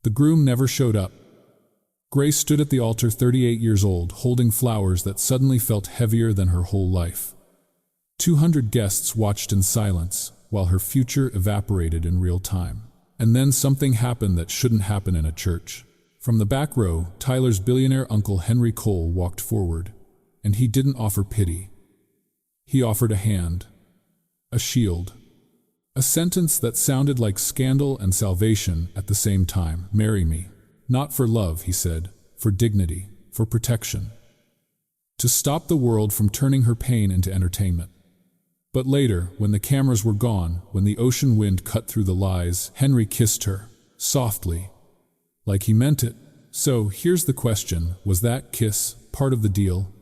The groom never showed up. Grace stood at the altar, 38 years old, holding flowers that suddenly felt heavier than her whole life. 200 guests watched in silence, while her future evaporated in real time. And then something happened that shouldn't happen in a church. From the back row, Tyler's billionaire uncle Henry Cole walked forward, and he didn't offer pity. He offered a hand, a shield, a sentence that sounded like scandal and salvation at the same time. "Marry me. Not for love," he said, "for dignity, for protection. To stop the world from turning her pain into entertainment." But later, when the cameras were gone, when the ocean wind cut through the lies, Henry kissed her, softly, like he meant it. So here's the question: was that kiss part of the deal?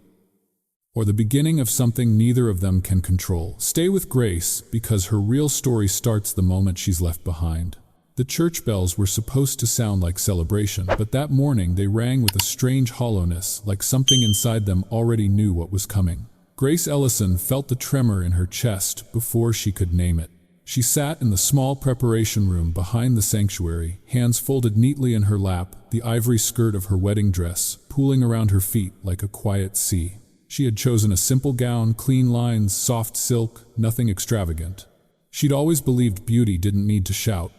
Or the beginning of something neither of them can control? Stay with Grace, because her real story starts the moment she's left behind. The church bells were supposed to sound like celebration, but that morning they rang with a strange hollowness, like something inside them already knew what was coming. Grace Ellison felt the tremor in her chest before she could name it. She sat in the small preparation room behind the sanctuary, hands folded neatly in her lap, the ivory skirt of her wedding dress pooling around her feet like a quiet sea. She had chosen a simple gown, clean lines, soft silk, nothing extravagant. She'd always believed beauty didn't need to shout.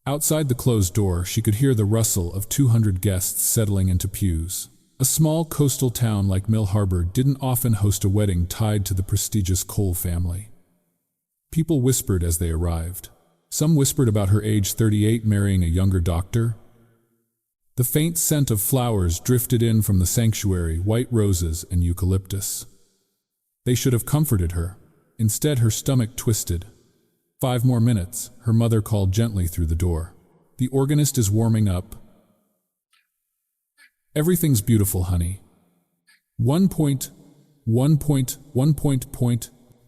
Outside the closed door, she could hear the rustle of 200 guests settling into pews. A small coastal town like Mill Harbor didn't often host a wedding tied to the prestigious Cole family. People whispered as they arrived. Some whispered about her age 38 marrying a younger doctor. The faint scent of flowers drifted in from the sanctuary, white roses and eucalyptus. They should have comforted her. Instead, her stomach twisted. 5 more minutes, her mother called gently through the door. "The organist is warming up." "Everything's beautiful, honey." One point.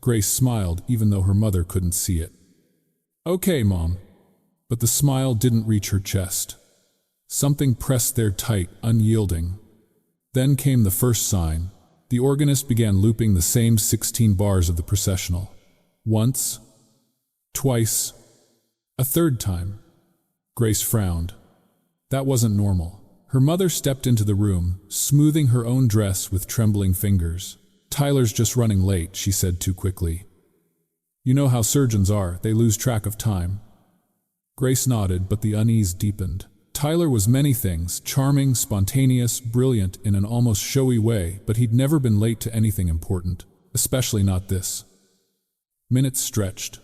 Grace smiled, even though her mother couldn't see it. "Okay, Mom." But the smile didn't reach her chest. Something pressed there tight, unyielding. Then came the first sign. The organist began looping the same 16 bars of the processional. Once, twice, a third time. Grace frowned. That wasn't normal. Her mother stepped into the room, smoothing her own dress with trembling fingers. "Tyler's just running late," she said too quickly. "You know how surgeons are, they lose track of time." Grace nodded, but the unease deepened. Tyler was many things, charming, spontaneous, brilliant in an almost showy way, but he'd never been late to anything important, especially not this. Minutes stretched.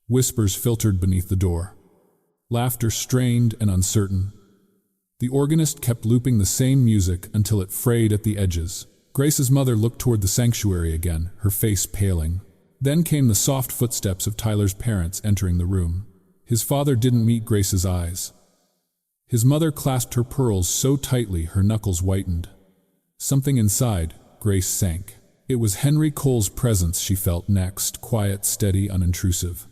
Whispers filtered beneath the door. Laughter strained and uncertain. The organist kept looping the same music until it frayed at the edges. Grace's mother looked toward the sanctuary again, her face paling. Then came the soft footsteps of Tyler's parents entering the room. His father didn't meet Grace's eyes. His mother clasped her pearls so tightly her knuckles whitened. Something inside, Grace sank. It was Henry Cole's presence she felt next, quiet, steady, unintrusive.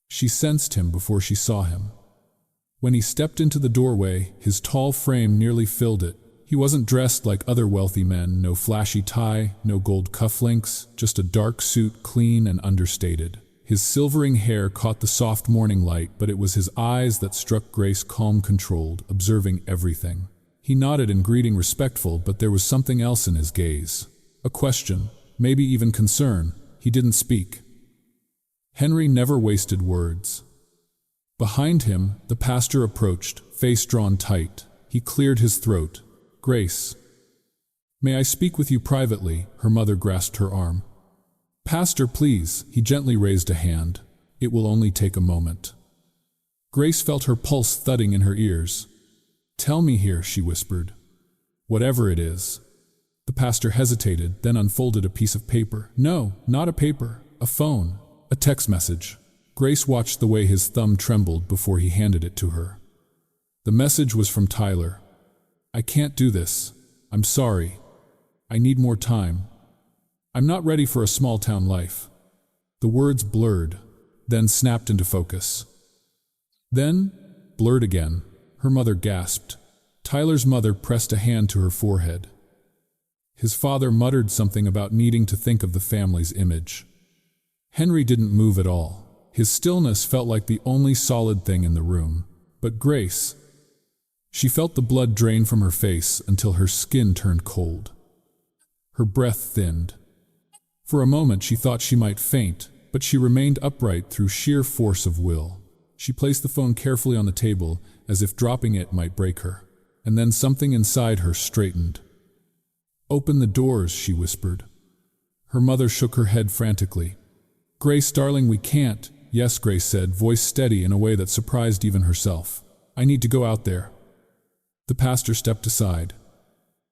She sensed him before she saw him. When he stepped into the doorway, his tall frame nearly filled it. He wasn't dressed like other wealthy men, no flashy tie, no gold cufflinks, just a dark suit, clean and understated. His silvering hair caught the soft morning light, but it was his eyes that struck Grace, calm, controlled, observing everything. He nodded in greeting, respectful, but there was something else in his gaze. A question, maybe even concern. He didn't speak. Henry never wasted words. Behind him, the pastor approached, face drawn tight. He cleared his throat. "Grace, may I speak with you privately?" Her mother grasped her arm. "Pastor, please." He gently raised a hand. "It will only take a moment." Grace felt her pulse thudding in her ears. "Tell me here," she whispered. "Whatever it is." The pastor hesitated, then unfolded a piece of paper. No, not a paper, a phone, a text message. Grace watched the way his thumb trembled before he handed it to her. The message was from Tyler. "I can't do this. I'm sorry. I need more time. I'm not ready for a small-town life." The words blurred, then snapped into focus. Then, blurred again. Her mother gasped. Tyler's mother pressed a hand to her forehead. His father muttered something about needing to think of the family's image. Henry didn't move at all. His stillness felt like the only solid thing in the room. But Grace, She felt the blood drain from her face until her skin turned cold. Her breath thinned. For a moment she thought she might faint, but she remained upright through sheer force of will. She placed the phone carefully on the table, as if dropping it might break her. And then something inside her straightened. "Open the doors," she whispered. Her mother shook her head frantically. "Grace, darling, we can't." "Yes," Grace said, voice steady in a way that surprised even herself. "I need to go out there." The pastor stepped aside.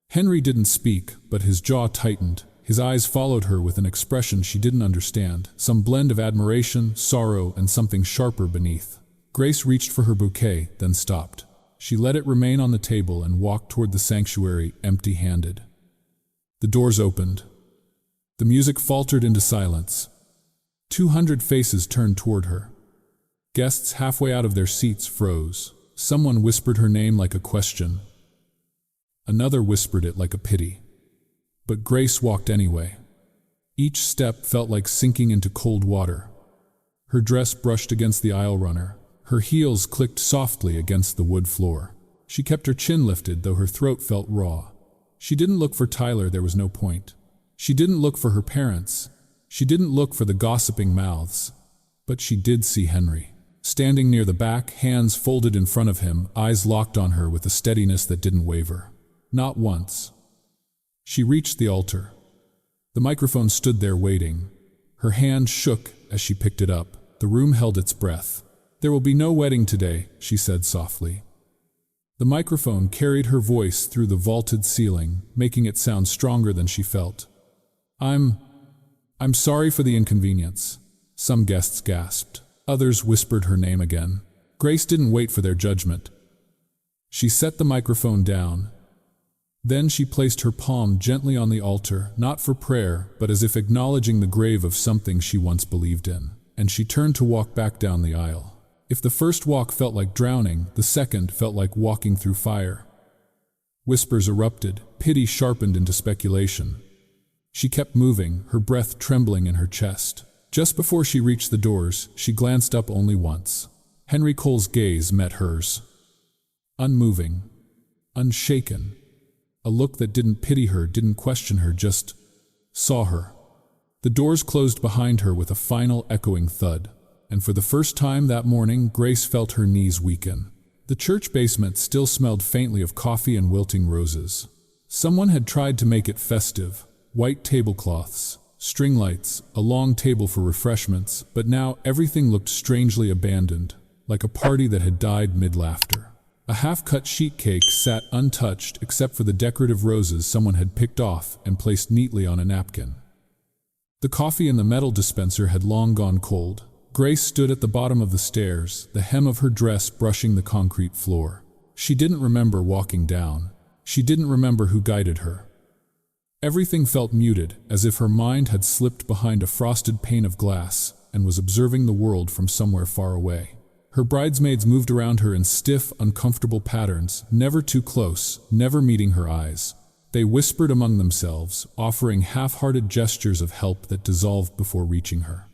Henry didn't speak, but his jaw tightened. His eyes followed her with an expression she didn't understand, some blend of admiration, sorrow, and something sharper beneath. Grace reached for her bouquet, then stopped. She let it remain on the table and walked toward the sanctuary, empty-handed. The doors opened. The music faltered into silence. 200 faces turned toward her. Guests halfway out of their seats froze. Someone whispered her name like a question. Another whispered it like a pity. But Grace walked anyway. Each step felt like sinking into cold water. Her dress brushed against the aisle runner. Her heels clicked softly against the wood floor. She kept her chin lifted, though her throat felt raw. She didn't look for Tyler, there was no point. She didn't look for her parents. She didn't look for the gossiping mouths. But she did see Henry. Standing near the back, hands folded in front of him, eyes locked on her with a steadiness that didn't waver. Not once. She reached the altar. The microphone stood there waiting. Her hand shook as she picked it up. The room held its breath. "There will be no wedding today," she said softly. The microphone carried her voice through the vaulted ceiling, making it sound stronger than she felt. I'm sorry for the inconvenience." Some guests gasped. Others whispered her name again. Grace didn't wait for their judgment. She set the microphone down. Then she placed her palm gently on the altar, not for prayer, but as if acknowledging the grave of something she once believed in. And she turned to walk back down the aisle. If the first walk felt like drowning, the second felt like walking through fire. Whispers erupted, pity sharpened into speculation. She kept moving, her breath trembling in her chest. Just before she reached the doors, she glanced up only once. Henry Cole's gaze met hers. Unmoving, unshaken. A look that didn't pity her, didn't question her, just saw her. The doors closed behind her with a final echoing thud. And for the first time that morning, Grace felt her knees weaken. The church basement still smelled faintly of coffee and wilting roses. Someone had tried to make it festive. White tablecloths, string lights, a long table for refreshments, but now everything looked strangely abandoned, like a party that had died mid-laughter. A half-cut sheet cake sat untouched except for the decorative roses someone had picked off and placed neatly on a napkin. The coffee in the metal dispenser had long gone cold. Grace stood at the bottom of the stairs, the hem of her dress brushing the concrete floor. She didn't remember walking down. She didn't remember who guided her. Everything felt muted, as if her mind had slipped behind a frosted pane of glass and was observing the world from somewhere far away. Her bridesmaids moved around her in stiff, uncomfortable patterns, never too close, never meeting her eyes. They whispered among themselves, offering half-hearted gestures of help that dissolved before reaching her.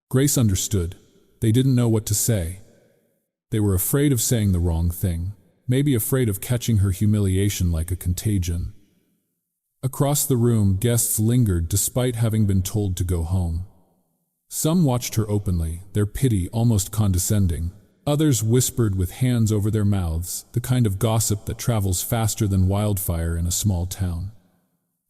Grace understood. They didn't know what to say. They were afraid of saying the wrong thing, maybe afraid of catching her humiliation like a contagion. Across the room, guests lingered despite having been told to go home. Some watched her openly, their pity almost condescending. Others whispered with hands over their mouths, the kind of gossip that travels faster than wildfire in a small town.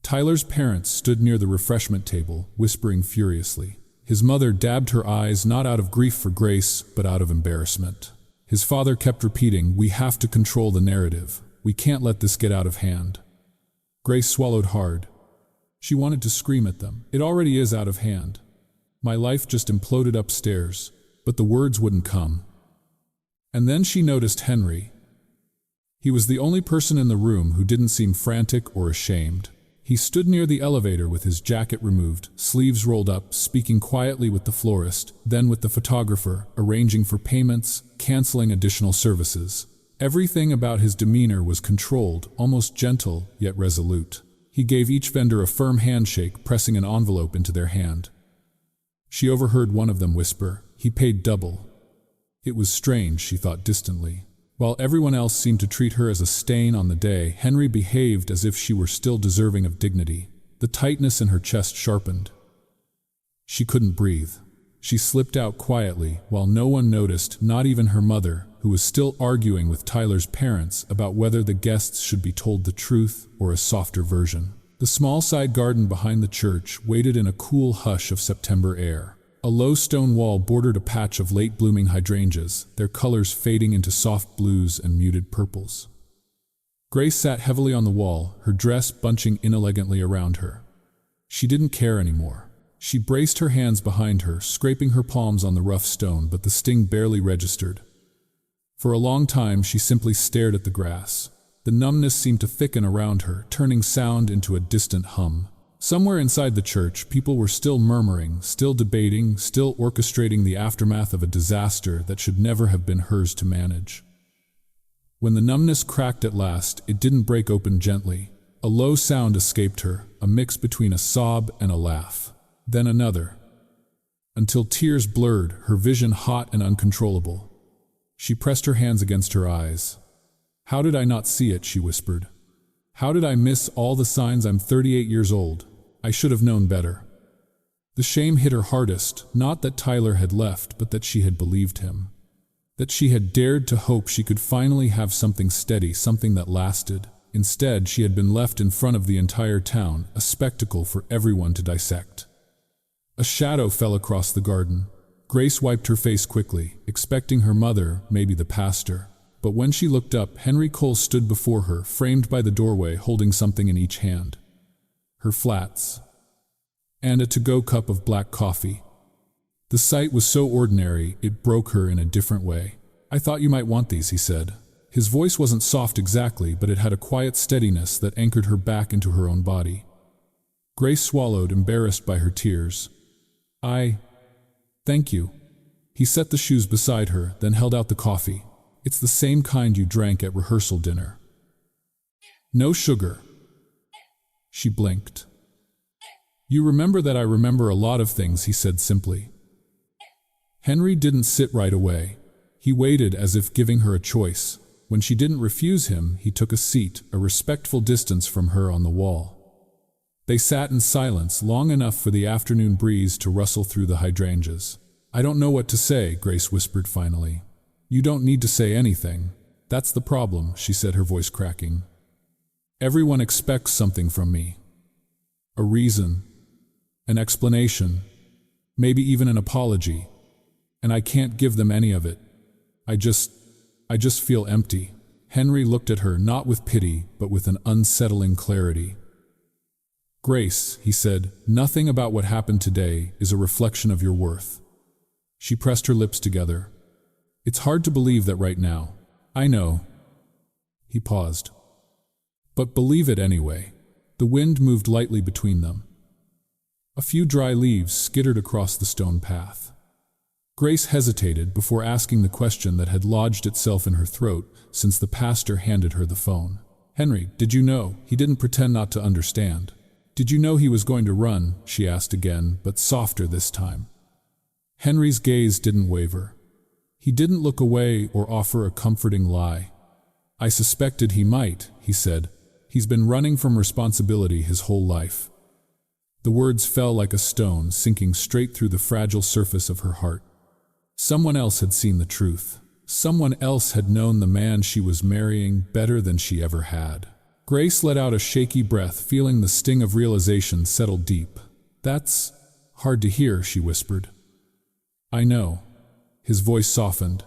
Tyler's parents stood near the refreshment table, whispering furiously. His mother dabbed her eyes not out of grief for Grace, but out of embarrassment. His father kept repeating, "We have to control the narrative. We can't let this get out of hand." Grace swallowed hard. She wanted to scream at them. "It already is out of hand. My life just imploded upstairs," but the words wouldn't come. And then she noticed Henry. He was the only person in the room who didn't seem frantic or ashamed. He stood near the elevator with his jacket removed, sleeves rolled up, speaking quietly with the florist, then with the photographer, arranging for payments, canceling additional services. Everything about his demeanor was controlled, almost gentle, yet resolute. He gave each vendor a firm handshake, pressing an envelope into their hand. She overheard one of them whisper, "He paid double." It was strange, she thought distantly. While everyone else seemed to treat her as a stain on the day, Henry behaved as if she were still deserving of dignity. The tightness in her chest sharpened. She couldn't breathe. She slipped out quietly, while no one noticed, not even her mother, who was still arguing with Tyler's parents about whether the guests should be told the truth or a softer version. The small side garden behind the church waited in a cool hush of September air. A low stone wall bordered a patch of late-blooming hydrangeas, their colors fading into soft blues and muted purples. Grace sat heavily on the wall, her dress bunching inelegantly around her. She didn't care anymore. She braced her hands behind her, scraping her palms on the rough stone, but the sting barely registered. For a long time, she simply stared at the grass. The numbness seemed to thicken around her, turning sound into a distant hum. Somewhere inside the church, people were still murmuring, still debating, still orchestrating the aftermath of a disaster that should never have been hers to manage. When the numbness cracked at last, it didn't break open gently. A low sound escaped her, a mix between a sob and a laugh. Then another, until tears blurred, her vision hot and uncontrollable. She pressed her hands against her eyes. "How did I not see it?" she whispered. "How did I miss all the signs? I'm 38 years old. I should have known better." The shame hit her hardest, not that Tyler had left, but that she had believed him. That she had dared to hope she could finally have something steady, something that lasted. Instead, she had been left in front of the entire town, a spectacle for everyone to dissect. A shadow fell across the garden. Grace wiped her face quickly, expecting her mother, maybe the pastor. But when she looked up, Henry Cole stood before her, framed by the doorway, holding something in each hand. Her flats. And a to-go cup of black coffee. The sight was so ordinary, it broke her in a different way. "I thought you might want these," he said. His voice wasn't soft exactly, but it had a quiet steadiness that anchored her back into her own body. Grace swallowed, embarrassed by her tears. Thank you." He set the shoes beside her, then held out the coffee. "It's the same kind you drank at rehearsal dinner. No sugar." She blinked. "You remember that?" "I remember a lot of things," he said simply. Henry didn't sit right away. He waited as if giving her a choice. When she didn't refuse him, he took a seat, a respectful distance from her on the wall. They sat in silence long enough for the afternoon breeze to rustle through the hydrangeas. "I don't know what to say," Grace whispered finally. "You don't need to say anything. That's the problem," she said, her voice cracking. "Everyone expects something from me. A reason, an explanation, maybe even an apology. And I can't give them any of it. I just feel empty." Henry looked at her, not with pity, but with an unsettling clarity. "Grace," he said, "nothing about what happened today is a reflection of your worth." She pressed her lips together. "It's hard to believe that right now." "I know." He paused. "But believe it anyway." The wind moved lightly between them. A few dry leaves skittered across the stone path. Grace hesitated before asking the question that had lodged itself in her throat since the pastor handed her the phone. "Henry, did you know?" He didn't pretend not to understand. "Did you know he was going to run?" she asked again, but softer this time. Henry's gaze didn't waver. He didn't look away or offer a comforting lie. "I suspected he might," he said. "He's been running from responsibility his whole life." The words fell like a stone, sinking straight through the fragile surface of her heart. Someone else had seen the truth. Someone else had known the man she was marrying better than she ever had. Grace let out a shaky breath, feeling the sting of realization settle deep. "That's hard to hear," she whispered. "I know." His voice softened.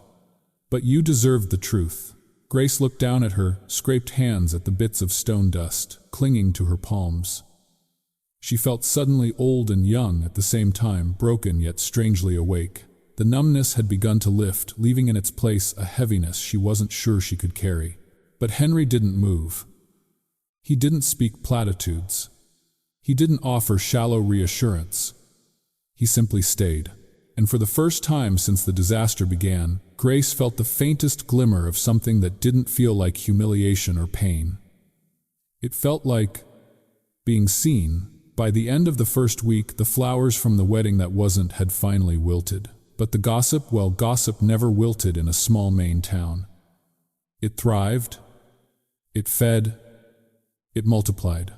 "But you deserved the truth." Grace looked down at her, scraped hands at the bits of stone dust, clinging to her palms. She felt suddenly old and young at the same time, broken yet strangely awake. The numbness had begun to lift, leaving in its place a heaviness she wasn't sure she could carry. But Henry didn't move. He didn't speak platitudes. He didn't offer shallow reassurance. He simply stayed. And for the first time since the disaster began, Grace felt the faintest glimmer of something that didn't feel like humiliation or pain. It felt like being seen. By the end of the first week, the flowers from the wedding that wasn't had finally wilted. But the gossip, well, gossip never wilted in a small Maine town. It thrived, it fed, it multiplied.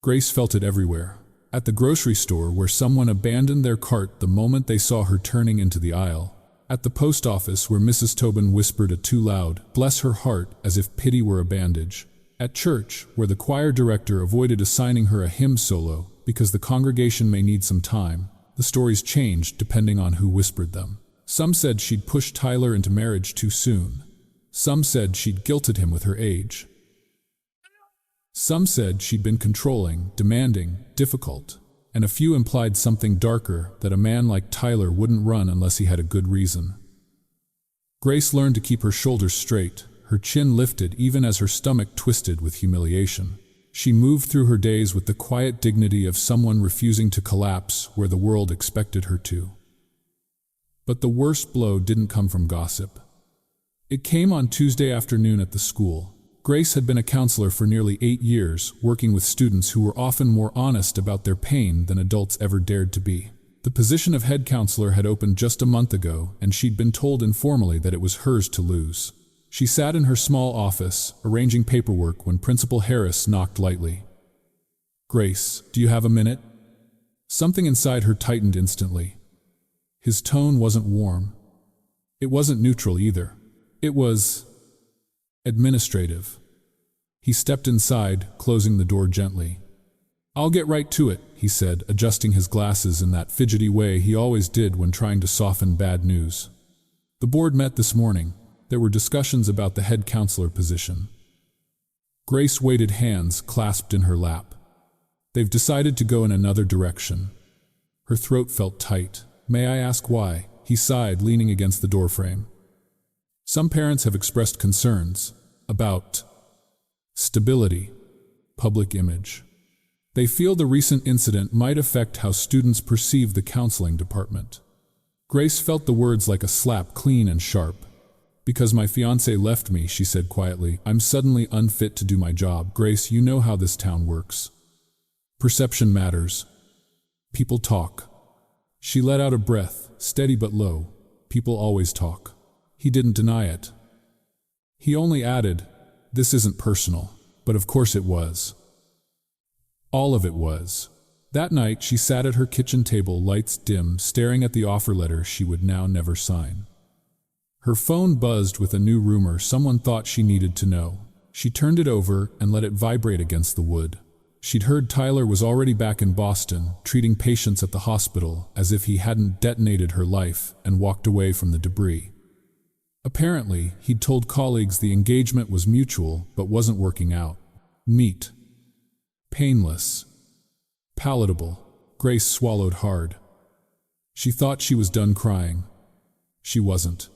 Grace felt it everywhere. At the grocery store where someone abandoned their cart the moment they saw her turning into the aisle. At the post office where Mrs. Tobin whispered a too loud, "Bless her heart," as if pity were a bandage. At church, where the choir director avoided assigning her a hymn solo because the congregation may need some time. The stories changed depending on who whispered them. Some said she'd pushed Tyler into marriage too soon. Some said she'd guilted him with her age. Some said she'd been controlling, demanding, difficult. And a few implied something darker, that a man like Tyler wouldn't run unless he had a good reason. Grace learned to keep her shoulders straight, her chin lifted even as her stomach twisted with humiliation. She moved through her days with the quiet dignity of someone refusing to collapse where the world expected her to. But the worst blow didn't come from gossip. It came on Tuesday afternoon at the school. Grace had been a counselor for nearly 8 years, working with students who were often more honest about their pain than adults ever dared to be. The position of head counselor had opened just a month ago, and she'd been told informally that it was hers to lose. She sat in her small office, arranging paperwork when Principal Harris knocked lightly. "Grace, do you have a minute?" Something inside her tightened instantly. His tone wasn't warm. It wasn't neutral either. It was administrative. He stepped inside, closing the door gently. "I'll get right to it," he said, adjusting his glasses in that fidgety way he always did when trying to soften bad news. The board met this morning. There were discussions about the head counselor position. Grace waited, hands clasped in her lap. "They've decided to go in another direction." Her throat felt tight. "May I ask why?" He sighed, leaning against the doorframe. "Some parents have expressed concerns about stability, public image. They feel the recent incident might affect how students perceive the counseling department." Grace felt the words like a slap, clean and sharp. "Because my fiancé left me," she said quietly, "I'm suddenly unfit to do my job." "Grace, you know how this town works. Perception matters. People talk." She let out a breath, steady but low. "People always talk." He didn't deny it. He only added, "This isn't personal." But of course it was. All of it was. That night she sat at her kitchen table, lights dim, staring at the offer letter she would now never sign. Her phone buzzed with a new rumor someone thought she needed to know. She turned it over and let it vibrate against the wood. She'd heard Tyler was already back in Boston, treating patients at the hospital as if he hadn't detonated her life and walked away from the debris. Apparently, he'd told colleagues the engagement was mutual but wasn't working out. Neat. Painless. Palatable. Grace swallowed hard. She thought she was done crying. She wasn't.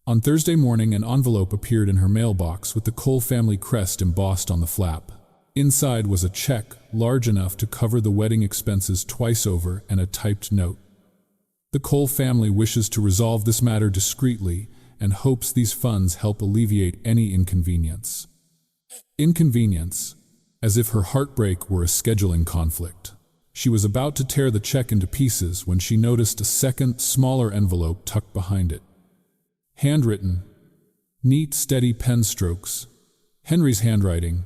On Thursday morning, an envelope appeared in her mailbox with the Cole family crest embossed on the flap. Inside was a check large enough to cover the wedding expenses twice over and a typed note. "The Cole family wishes to resolve this matter discreetly and hopes these funds help alleviate any inconvenience." Inconvenience, as if her heartbreak were a scheduling conflict. She was about to tear the check into pieces when she noticed a second, smaller envelope tucked behind it. Handwritten. Neat, steady pen strokes. Henry's handwriting.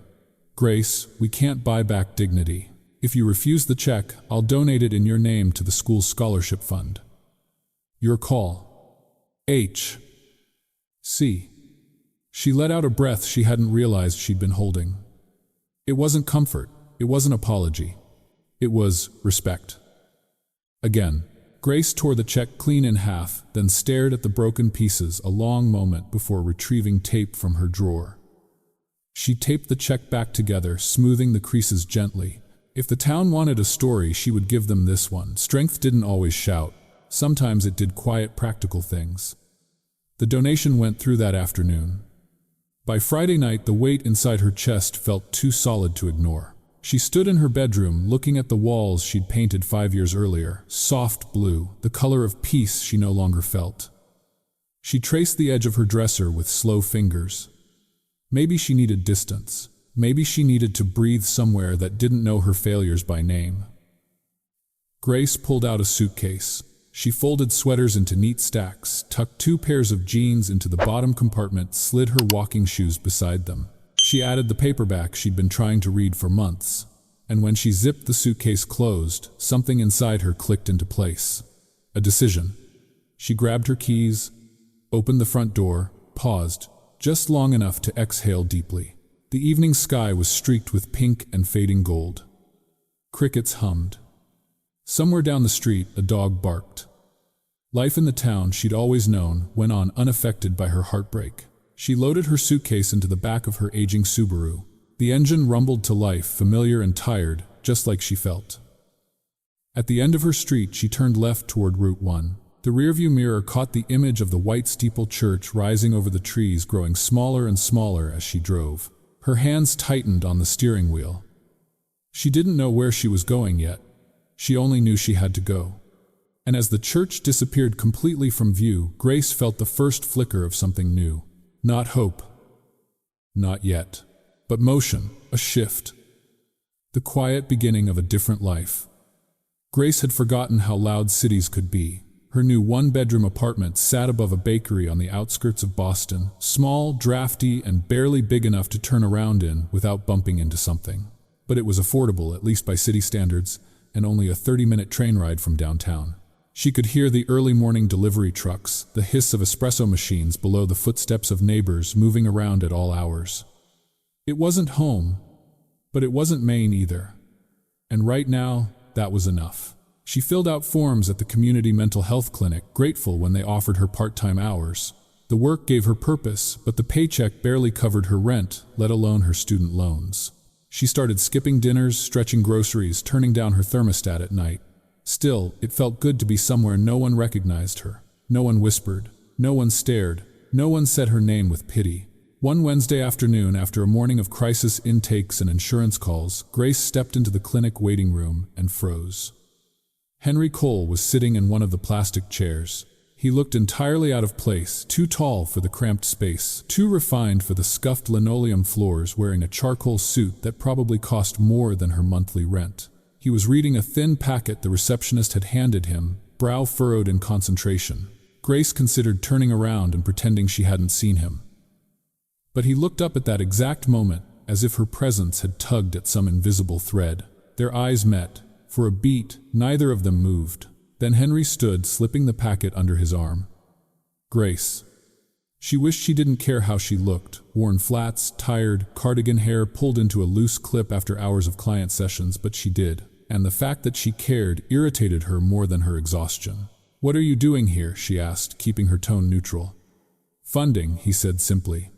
"Grace, we can't buy back dignity. If you refuse the check, I'll donate it in your name to the school's scholarship fund. Your call. H. C." She let out a breath she hadn't realized she'd been holding. It wasn't comfort. It wasn't apology. It was respect. Again, Grace tore the check clean in half, then stared at the broken pieces a long moment before retrieving tape from her drawer. She taped the check back together, smoothing the creases gently. If the town wanted a story, she would give them this one. Strength didn't always shout. Sometimes it did quiet, practical things. The donation went through that afternoon. By Friday night, the weight inside her chest felt too solid to ignore. She stood in her bedroom, looking at the walls she'd painted 5 years earlier, soft blue, the color of peace she no longer felt. She traced the edge of her dresser with slow fingers. Maybe she needed distance. Maybe she needed to breathe somewhere that didn't know her failures by name. Grace pulled out a suitcase. She folded sweaters into neat stacks, tucked 2 pairs of jeans into the bottom compartment, slid her walking shoes beside them. She added the paperback she'd been trying to read for months. And when she zipped the suitcase closed, something inside her clicked into place. A decision. She grabbed her keys, opened the front door, paused, just long enough to exhale deeply. The evening sky was streaked with pink and fading gold. Crickets hummed. Somewhere down the street, a dog barked. Life in the town she'd always known went on unaffected by her heartbreak. She loaded her suitcase into the back of her aging Subaru. The engine rumbled to life, familiar and tired, just like she felt. At the end of her street, she turned left toward Route 1. The rearview mirror caught the image of the white steeple church rising over the trees, growing smaller and smaller as she drove. Her hands tightened on the steering wheel. She didn't know where she was going yet. She only knew she had to go. And as the church disappeared completely from view, Grace felt the first flicker of something new. Not hope. Not yet. But motion, a shift. The quiet beginning of a different life. Grace had forgotten how loud cities could be. Her new 1-bedroom apartment sat above a bakery on the outskirts of Boston, small, drafty, and barely big enough to turn around in without bumping into something. But it was affordable, at least by city standards, and only a 30-minute train ride from downtown. She could hear the early morning delivery trucks, the hiss of espresso machines below, the footsteps of neighbors moving around at all hours. It wasn't home, but it wasn't Maine either. And right now, that was enough. She filled out forms at the community mental health clinic, grateful when they offered her part-time hours. The work gave her purpose, but the paycheck barely covered her rent, let alone her student loans. She started skipping dinners, stretching groceries, turning down her thermostat at night. Still, it felt good to be somewhere no one recognized her. No one whispered. No one stared. No one said her name with pity. One Wednesday afternoon, after a morning of crisis intakes and insurance calls, Grace stepped into the clinic waiting room and froze. Henry Cole was sitting in one of the plastic chairs. He looked entirely out of place, too tall for the cramped space, too refined for the scuffed linoleum floors, wearing a charcoal suit that probably cost more than her monthly rent. He was reading a thin packet the receptionist had handed him, brow furrowed in concentration. Grace considered turning around and pretending she hadn't seen him. But he looked up at that exact moment, as if her presence had tugged at some invisible thread. Their eyes met. For a beat, neither of them moved. Then Henry stood, slipping the packet under his arm. Grace. She wished she didn't care how she looked, worn flats, tired, cardigan hair pulled into a loose clip after hours of client sessions, but she did. And the fact that she cared irritated her more than her exhaustion. "What are you doing here?" she asked, keeping her tone neutral. "Funding," he said simply.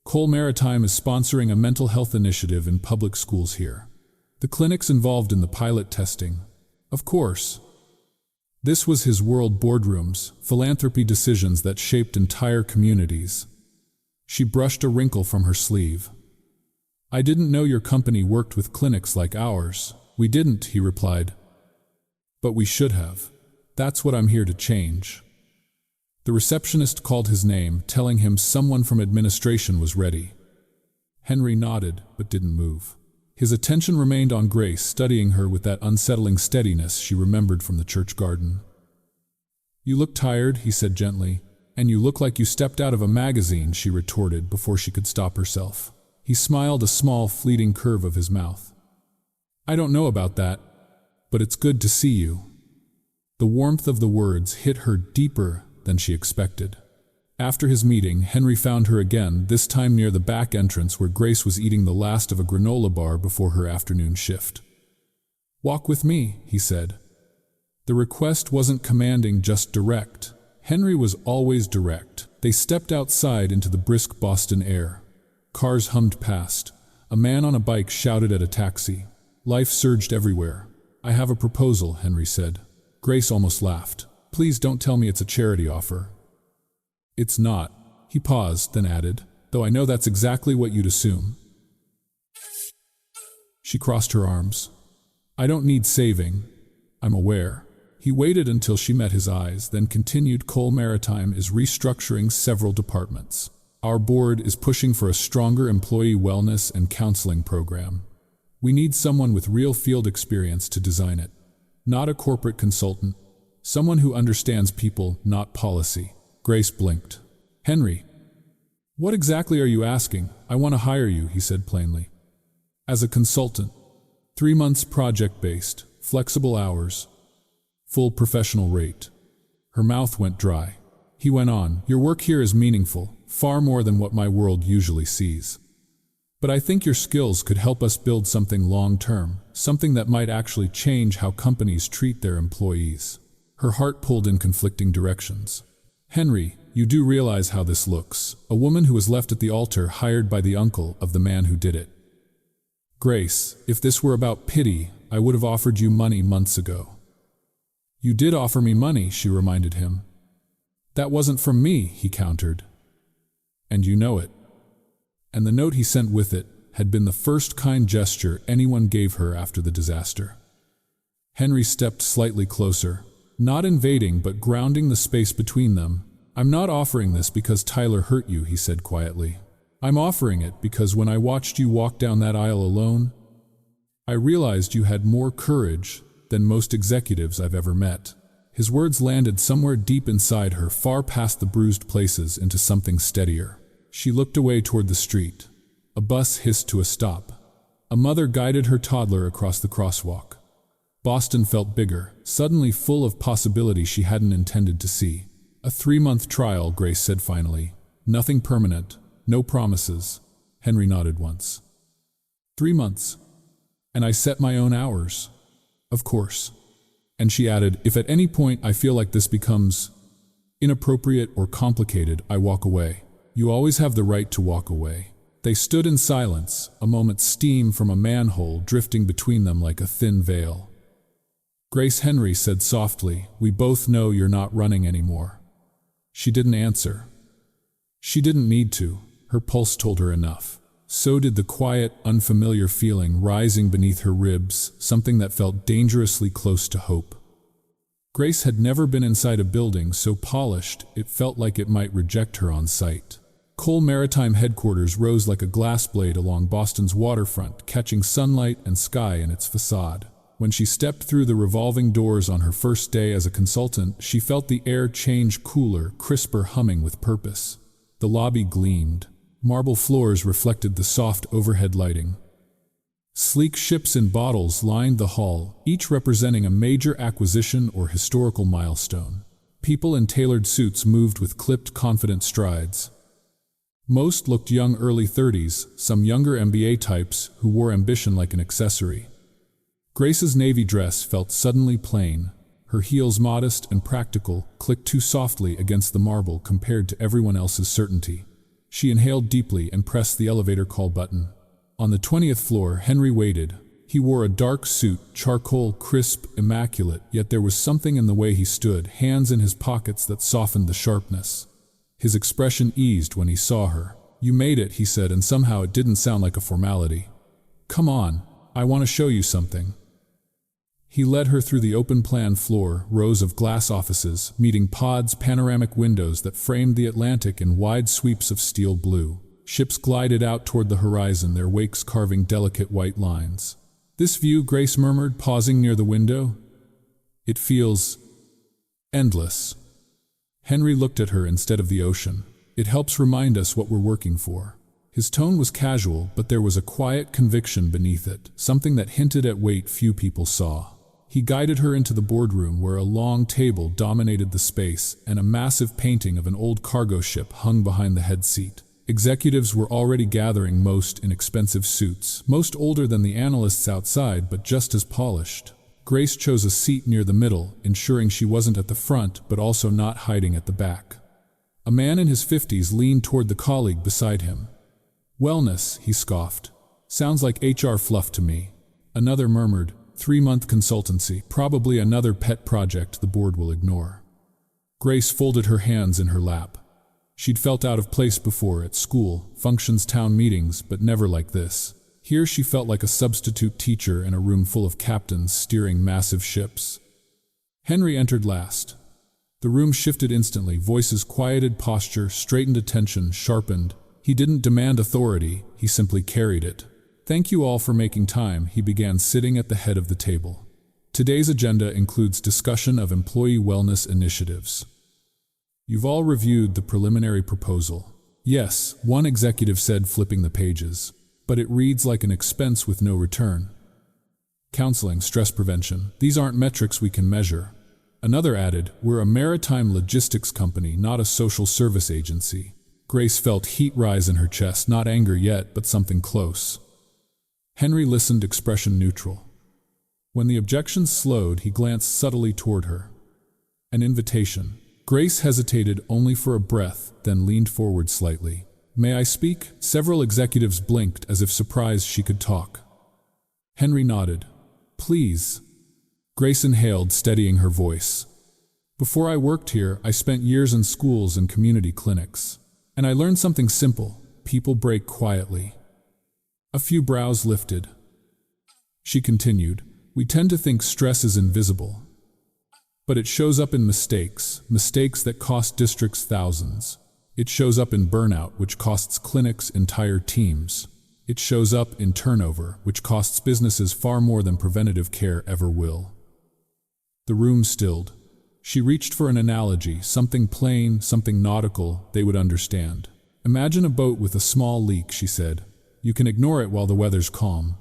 "Cole Maritime is sponsoring a mental health initiative in public schools here. The clinic's involved in the pilot testing." Of course. This was his world: boardrooms, philanthropy decisions that shaped entire communities. She brushed a wrinkle from her sleeve. "I didn't know your company worked with clinics like ours." "We didn't," he replied. "But we should have. That's what I'm here to change." The receptionist called his name, telling him someone from administration was ready. Henry nodded, but didn't move. His attention remained on Grace, studying her with that unsettling steadiness she remembered from the church garden. "You look tired," he said gently. "And you look like you stepped out of a magazine," she retorted before she could stop herself. He smiled, a small, fleeting curve of his mouth. "I don't know about that, but it's good to see you." The warmth of the words hit her deeper than she expected. After his meeting, Henry found her again, this time near the back entrance where Grace was eating the last of a granola bar before her afternoon shift. "Walk with me," he said. The request wasn't commanding, just direct. Henry was always direct. They stepped outside into the brisk Boston air. Cars hummed past. A man on a bike shouted at a taxi. Life surged everywhere. "I have a proposal," Henry said. Grace almost laughed. "Please don't tell me it's a charity offer." "It's not." He paused, then added, "though I know that's exactly what you'd assume." She crossed her arms. "I don't need saving. I'm aware." He waited until she met his eyes, then continued, "Cole Maritime is restructuring several departments. Our board is pushing for a stronger employee wellness and counseling program. We need someone with real field experience to design it. Not a corporate consultant, Someone who understands people, not policy. Grace blinked. Henry, what exactly are you asking? I want to hire you, he said plainly. As a consultant. 3 months project-based, flexible hours, full professional rate. Her mouth went dry. He went on, your work here is meaningful, far more than what my world usually sees. But I think your skills could help us build something long-term, something that might actually change how companies treat their employees. Her heart pulled in conflicting directions. Henry, you do realize how this looks. A woman who was left at the altar hired by the uncle of the man who did it. Grace, if this were about pity, I would have offered you money months ago. You did offer me money, she reminded him. That wasn't from me, he countered. And you know it. And the note he sent with it had been the first kind gesture anyone gave her after the disaster. Henry stepped slightly closer, not invading but grounding the space between them. I'm not offering this because Tyler hurt you, he said quietly. I'm offering it because when I watched you walk down that aisle alone, I realized you had more courage than most executives I've ever met. His words landed somewhere deep inside her, far past the bruised places into something steadier. She looked away toward the street. A bus hissed to a stop. A mother guided her toddler across the crosswalk. Boston felt bigger, suddenly full of possibility she hadn't intended to see. A 3-month trial, Grace said finally. Nothing permanent, no promises. Henry nodded once. 3 months. And I set my own hours. Of course. And she added, if at any point I feel like this becomes inappropriate or complicated, I walk away. You always have the right to walk away. They stood in silence, a moment's steam from a manhole drifting between them like a thin veil. Grace, Henry said softly, we both know you're not running anymore. She didn't answer. She didn't need to. Her pulse told her enough. So did the quiet, unfamiliar feeling rising beneath her ribs, something that felt dangerously close to hope. Grace had never been inside a building so polished it felt like it might reject her on sight. Cole Maritime headquarters rose like a glass blade along Boston's waterfront, catching sunlight and sky in its facade. When she stepped through the revolving doors on her first day as a consultant, she felt the air change cooler, crisper, humming with purpose. The lobby gleamed. Marble floors reflected the soft overhead lighting. Sleek ships in bottles lined the hall, each representing a major acquisition or historical milestone. People in tailored suits moved with clipped, confident strides. Most looked young, early 30s, some younger MBA types who wore ambition like an accessory. Grace's navy dress felt suddenly plain. Her heels, modest and practical, clicked too softly against the marble compared to everyone else's certainty. She inhaled deeply and pressed the elevator call button. On the 20th floor, Henry waited. He wore a dark suit, charcoal, crisp, immaculate, yet there was something in the way he stood, hands in his pockets, that softened the sharpness. His expression eased when he saw her. You made it, he said, and somehow it didn't sound like a formality. Come on, I want to show you something. He led her through the open-plan floor, rows of glass offices, meeting pods, panoramic windows that framed the Atlantic in wide sweeps of steel blue. Ships glided out toward the horizon, their wakes carving delicate white lines. This view, Grace murmured, pausing near the window. It feels endless. Henry looked at her instead of the ocean. It helps remind us what we're working for. His tone was casual, but there was a quiet conviction beneath it, something that hinted at weight few people saw. He guided her into the boardroom where a long table dominated the space and a massive painting of an old cargo ship hung behind the head seat. Executives were already gathering, most in expensive suits, most older than the analysts outside but just as polished. Grace chose a seat near the middle, ensuring she wasn't at the front but also not hiding at the back. A man in his 50s leaned toward the colleague beside him. Wellness, he scoffed. Sounds like HR fluff to me. Another murmured, 3-month consultancy, probably another pet project the board will ignore. Grace folded her hands in her lap. She'd felt out of place before, at school, functions, town meetings, but never like this. Here she felt like a substitute teacher in a room full of captains steering massive ships. Henry entered last. The room shifted instantly, voices quieted, posture straightened, attention sharpened. He didn't demand authority, he simply carried it. Thank you all for making time, he began, sitting at the head of the table. Today's agenda includes discussion of employee wellness initiatives. You've all reviewed the preliminary proposal. Yes, one executive said, flipping the pages, but it reads like an expense with no return. Counseling, stress prevention, these aren't metrics we can measure. Another added, we're a maritime logistics company, not a social service agency. Grace felt heat rise in her chest, not anger yet, but something close. Henry listened, expression neutral. When the objections slowed, he glanced subtly toward her. An invitation. Grace hesitated only for a breath, then leaned forward slightly. May I speak? Several executives blinked as if surprised she could talk. Henry nodded. Please. Grace inhaled, steadying her voice. Before I worked here, I spent years in schools and community clinics. And I learned something simple. People break quietly. A few brows lifted. She continued, we tend to think stress is invisible. But it shows up in mistakes that cost districts thousands. It shows up in burnout, which costs clinics entire teams. It shows up in turnover, which costs businesses far more than preventative care ever will. The room stilled. She reached for an analogy, something plain, something nautical they would understand. Imagine a boat with a small leak, she said. You can ignore it while the weather's calm.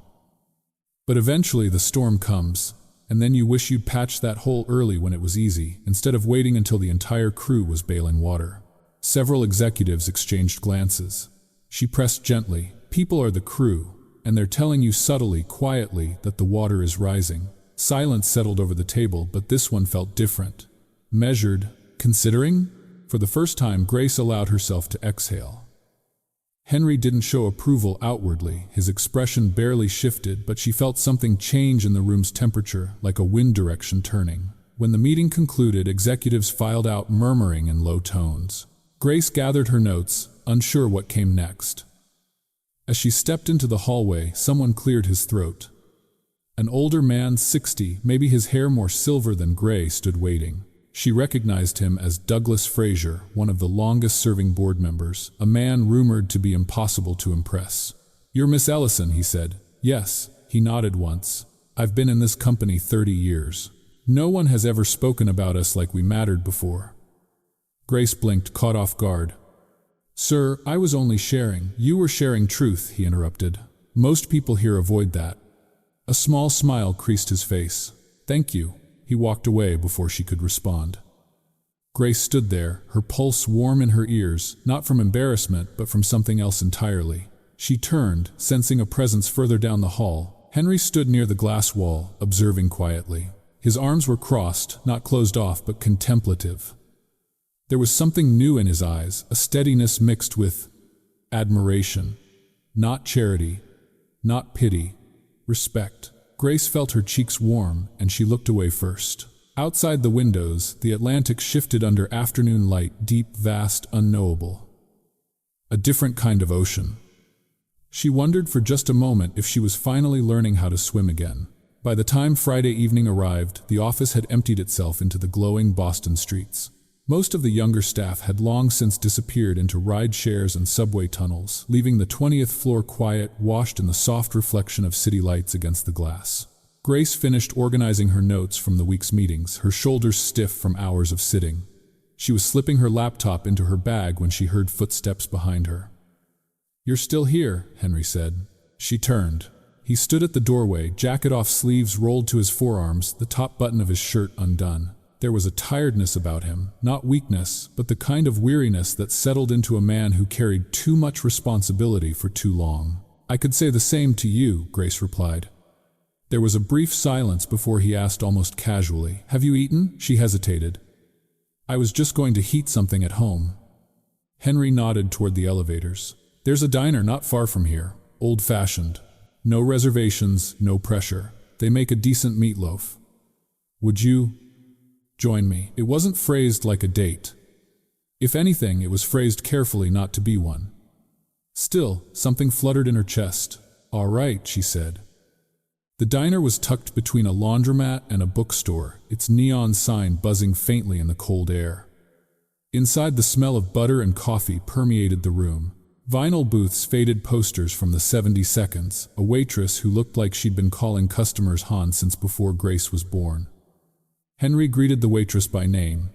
But eventually the storm comes, and then you wish you'd patched that hole early when it was easy, instead of waiting until the entire crew was bailing water. Several executives exchanged glances. She pressed gently, people are the crew, and they're telling you subtly, quietly, that the water is rising. Silence settled over the table, but this one felt different. Measured, considering? For the first time, Grace allowed herself to exhale. Henry didn't show approval outwardly, his expression barely shifted, but she felt something change in the room's temperature, like a wind direction turning. When the meeting concluded, executives filed out, murmuring in low tones. Grace gathered her notes, unsure what came next. As she stepped into the hallway, someone cleared his throat. An older man, 60, maybe his hair more silver than gray, stood waiting. She recognized him as Douglas Fraser, one of the longest-serving board members, a man rumored to be impossible to impress. You're Miss Ellison, he said. Yes, he nodded once. I've been in this company 30 years. No one has ever spoken about us like we mattered before. Grace blinked, caught off guard. Sir, I was only sharing. You were sharing truth, he interrupted. Most people here avoid that. A small smile creased his face. Thank you. He walked away before she could respond. Grace stood there, her pulse warm in her ears, not from embarrassment, but from something else entirely. She turned, sensing a presence further down the hall. Henry stood near the glass wall, observing quietly. His arms were crossed, not closed off, but contemplative. There was something new in his eyes, a steadiness mixed with admiration. Not charity, not pity, respect. Grace felt her cheeks warm, and she looked away first. Outside the windows, the Atlantic shifted under afternoon light, deep, vast, unknowable. A different kind of ocean. She wondered for just a moment if she was finally learning how to swim again. By the time Friday evening arrived, the office had emptied itself into the glowing Boston streets. Most of the younger staff had long since disappeared into ride shares and subway tunnels, leaving the 20th floor quiet, washed in the soft reflection of city lights against the glass. Grace finished organizing her notes from the week's meetings, her shoulders stiff from hours of sitting. She was slipping her laptop into her bag when she heard footsteps behind her. You're still here, Henry said. She turned. He stood at the doorway, jacket-off sleeves rolled to his forearms, the top button of his shirt undone. There was a tiredness about him, not weakness, but the kind of weariness that settled into a man who carried too much responsibility for too long. I could say the same to you, Grace replied. There was a brief silence before he asked almost casually, Have you eaten? She hesitated. I was just going to heat something at home. Henry nodded toward the elevators. There's a diner not far from here, old-fashioned. No reservations, no pressure. They make a decent meatloaf. Would you join me? It wasn't phrased like a date. If anything, it was phrased carefully not to be one. Still, something fluttered in her chest. All right, she said. The diner was tucked between a laundromat and a bookstore, its neon sign buzzing faintly in the cold air. Inside, the smell of butter and coffee permeated the room. Vinyl booths, faded posters from the 70 seconds, a waitress who looked like she'd been calling customers Han since before Grace was born. Henry greeted the waitress by name.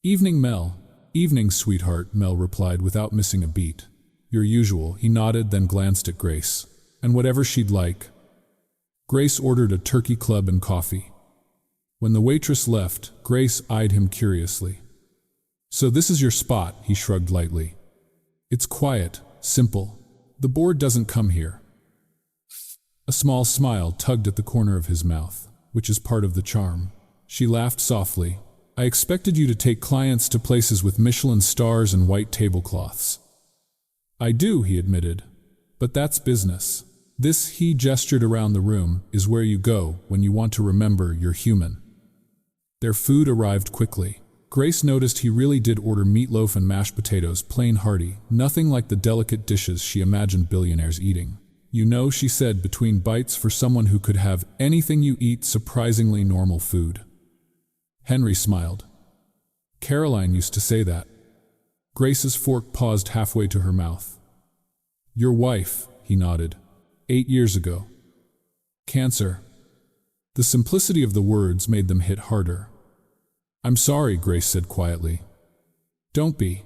"Evening, Mel." "Evening, sweetheart," Mel replied without missing a beat. "Your usual," he nodded, then glanced at Grace. "And whatever she'd like." Grace ordered a turkey club and coffee. When the waitress left, Grace eyed him curiously. "So this is your spot," he shrugged lightly. "It's quiet, simple. The board doesn't come here." A small smile tugged at the corner of his mouth, which is part of the charm. She laughed softly. "I expected you to take clients to places with Michelin stars and white tablecloths." "I do," he admitted, "but that's business. This," he gestured around the room, "is where you go when you want to remember you're human." Their food arrived quickly. Grace noticed he really did order meatloaf and mashed potatoes, plain hearty, nothing like the delicate dishes she imagined billionaires eating. "You know," she said between bites, "for someone who could have anything you eat, surprisingly normal food." Henry smiled. "Caroline used to say that." Grace's fork paused halfway to her mouth. "Your wife," he nodded. 8 years ago. Cancer." The simplicity of the words made them hit harder. "I'm sorry," Grace said quietly. "Don't be."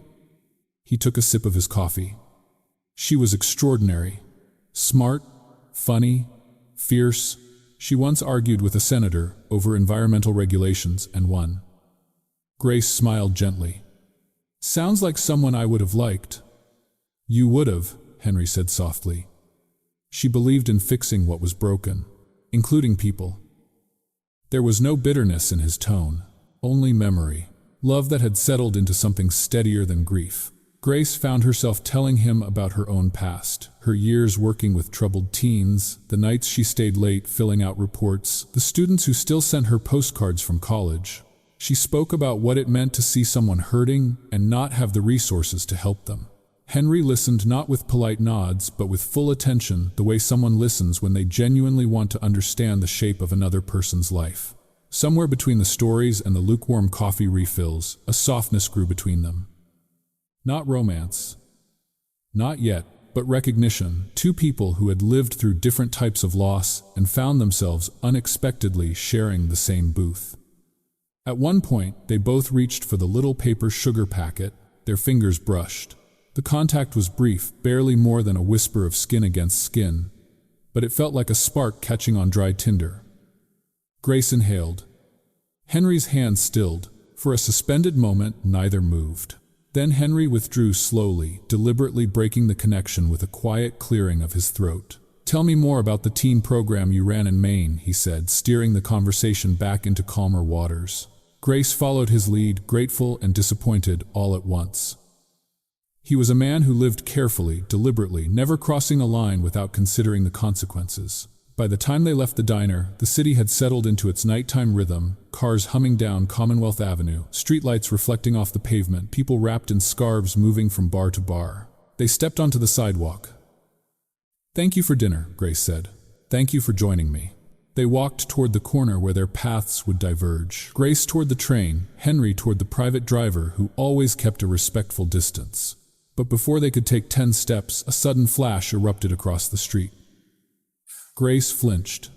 He took a sip of his coffee. She was extraordinary. Smart, funny, fierce. She once argued with a senator over environmental regulations and won. Grace smiled gently. "Sounds like someone I would have liked." "You would have," Henry said softly. She believed in fixing what was broken, including people. There was no bitterness in his tone, only memory, love that had settled into something steadier than grief. Grace found herself telling him about her own past, her years working with troubled teens, the nights she stayed late filling out reports, the students who still sent her postcards from college. She spoke about what it meant to see someone hurting and not have the resources to help them. Henry listened, not with polite nods, but with full attention, the way someone listens when they genuinely want to understand the shape of another person's life. Somewhere between the stories and the lukewarm coffee refills, a softness grew between them. Not romance. Not yet, but recognition. Two people who had lived through different types of loss and found themselves unexpectedly sharing the same booth. At one point, they both reached for the little paper sugar packet, their fingers brushed. The contact was brief, barely more than a whisper of skin against skin, but it felt like a spark catching on dry tinder. Grace inhaled. Henry's hand stilled. For a suspended moment, neither moved. Then Henry withdrew slowly, deliberately breaking the connection with a quiet clearing of his throat. "Tell me more about the teen program you ran in Maine," he said, steering the conversation back into calmer waters. Grace followed his lead, grateful and disappointed all at once. He was a man who lived carefully, deliberately, never crossing a line without considering the consequences. By the time they left the diner, the city had settled into its nighttime rhythm, cars humming down Commonwealth Avenue, streetlights reflecting off the pavement, people wrapped in scarves moving from bar to bar. They stepped onto the sidewalk. "Thank you for dinner," Grace said. "Thank you for joining me." They walked toward the corner where their paths would diverge. Grace toward the train, Henry toward the private driver who always kept a respectful distance. But before they could take 10 steps, a sudden flash erupted across the street. Grace flinched.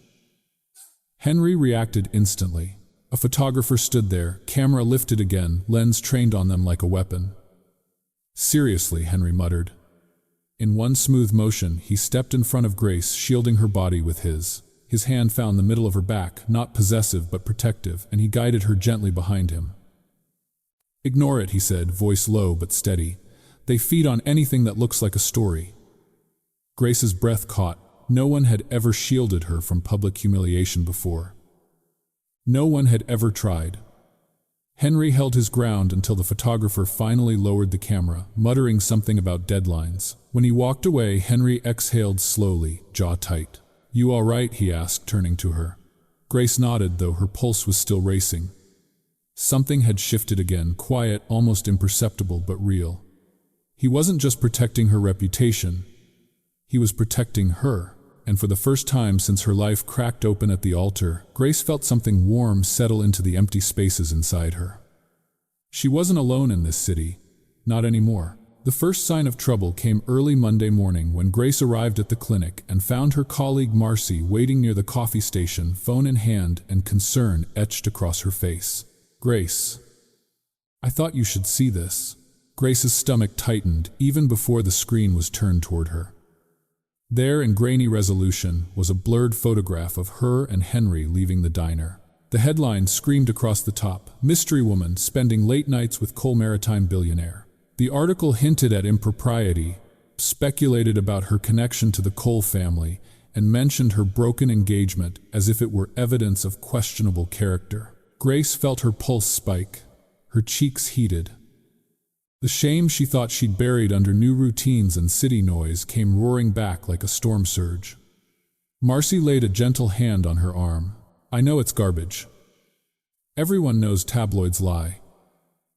Henry reacted instantly. A photographer stood there, camera lifted again, lens trained on them like a weapon. "Seriously," Henry muttered. In one smooth motion, he stepped in front of Grace, shielding her body with his. His hand found the middle of her back, not possessive but protective, and he guided her gently behind him. "Ignore it," he said, voice low but steady. "They feed on anything that looks like a story." Grace's breath caught. No one had ever shielded her from public humiliation before. No one had ever tried. Henry held his ground until the photographer finally lowered the camera, muttering something about deadlines. When he walked away, Henry exhaled slowly, jaw tight. "You all right?" he asked, turning to her. Grace nodded, though her pulse was still racing. Something had shifted again, quiet, almost imperceptible, but real. He wasn't just protecting her reputation. He was protecting her, and for the first time since her life cracked open at the altar, Grace felt something warm settle into the empty spaces inside her. She wasn't alone in this city, not anymore. The first sign of trouble came early Monday morning when Grace arrived at the clinic and found her colleague Marcy waiting near the coffee station, phone in hand, and concern etched across her face. "Grace, I thought you should see this." Grace's stomach tightened even before the screen was turned toward her. There, in grainy resolution, was a blurred photograph of her and Henry leaving the diner. The headline screamed across the top, "Mystery Woman Spending Late Nights with Coal Maritime Billionaire." The article hinted at impropriety, speculated about her connection to the Cole family, and mentioned her broken engagement as if it were evidence of questionable character. Grace felt her pulse spike, her cheeks heated. The shame she thought she'd buried under new routines and city noise came roaring back like a storm surge. Marcy laid a gentle hand on her arm. "I know it's garbage. Everyone knows tabloids lie."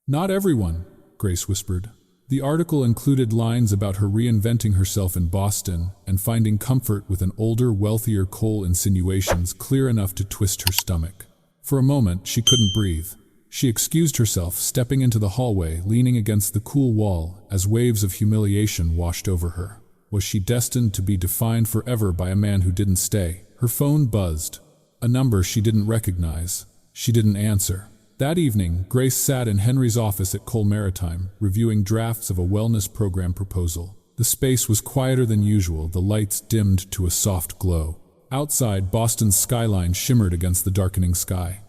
"Not everyone," Grace whispered. The article included lines about her reinventing herself in Boston and finding comfort with an older, wealthier Cole, insinuations clear enough to twist her stomach. For a moment, she couldn't breathe. She excused herself, stepping into the hallway, leaning against the cool wall as waves of humiliation washed over her. Was she destined to be defined forever by a man who didn't stay? Her phone buzzed. A number she didn't recognize. She didn't answer. That evening, Grace sat in Henry's office at Cole Maritime, reviewing drafts of a wellness program proposal. The space was quieter than usual, the lights dimmed to a soft glow. Outside, Boston's skyline shimmered against the darkening sky.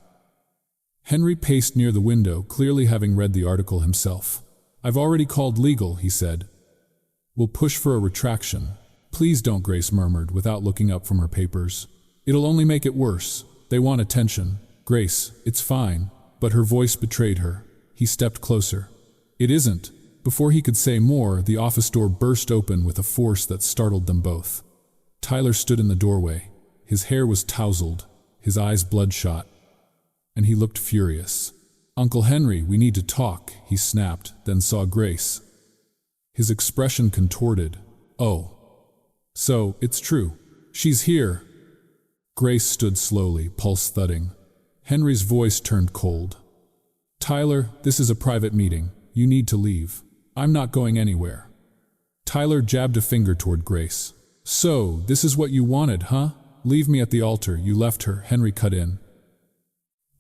Henry paced near the window, clearly having read the article himself. "I've already called legal," he said. "We'll push for a retraction." "Please don't," Grace murmured, without looking up from her papers. "It'll only make it worse. They want attention." "Grace, it's fine." But her voice betrayed her. He stepped closer. "It isn't." Before he could say more, the office door burst open with a force that startled them both. Tyler stood in the doorway. His hair was tousled, his eyes bloodshot, and he looked furious. "Uncle Henry, we need to talk," he snapped, then saw Grace. His expression contorted. "Oh. So, it's true. She's here." Grace stood slowly, pulse thudding. Henry's voice turned cold. "Tyler, this is a private meeting. You need to leave." "I'm not going anywhere." Tyler jabbed a finger toward Grace. "So, this is what you wanted, huh? Leave me at the altar. You left her," Henry cut in.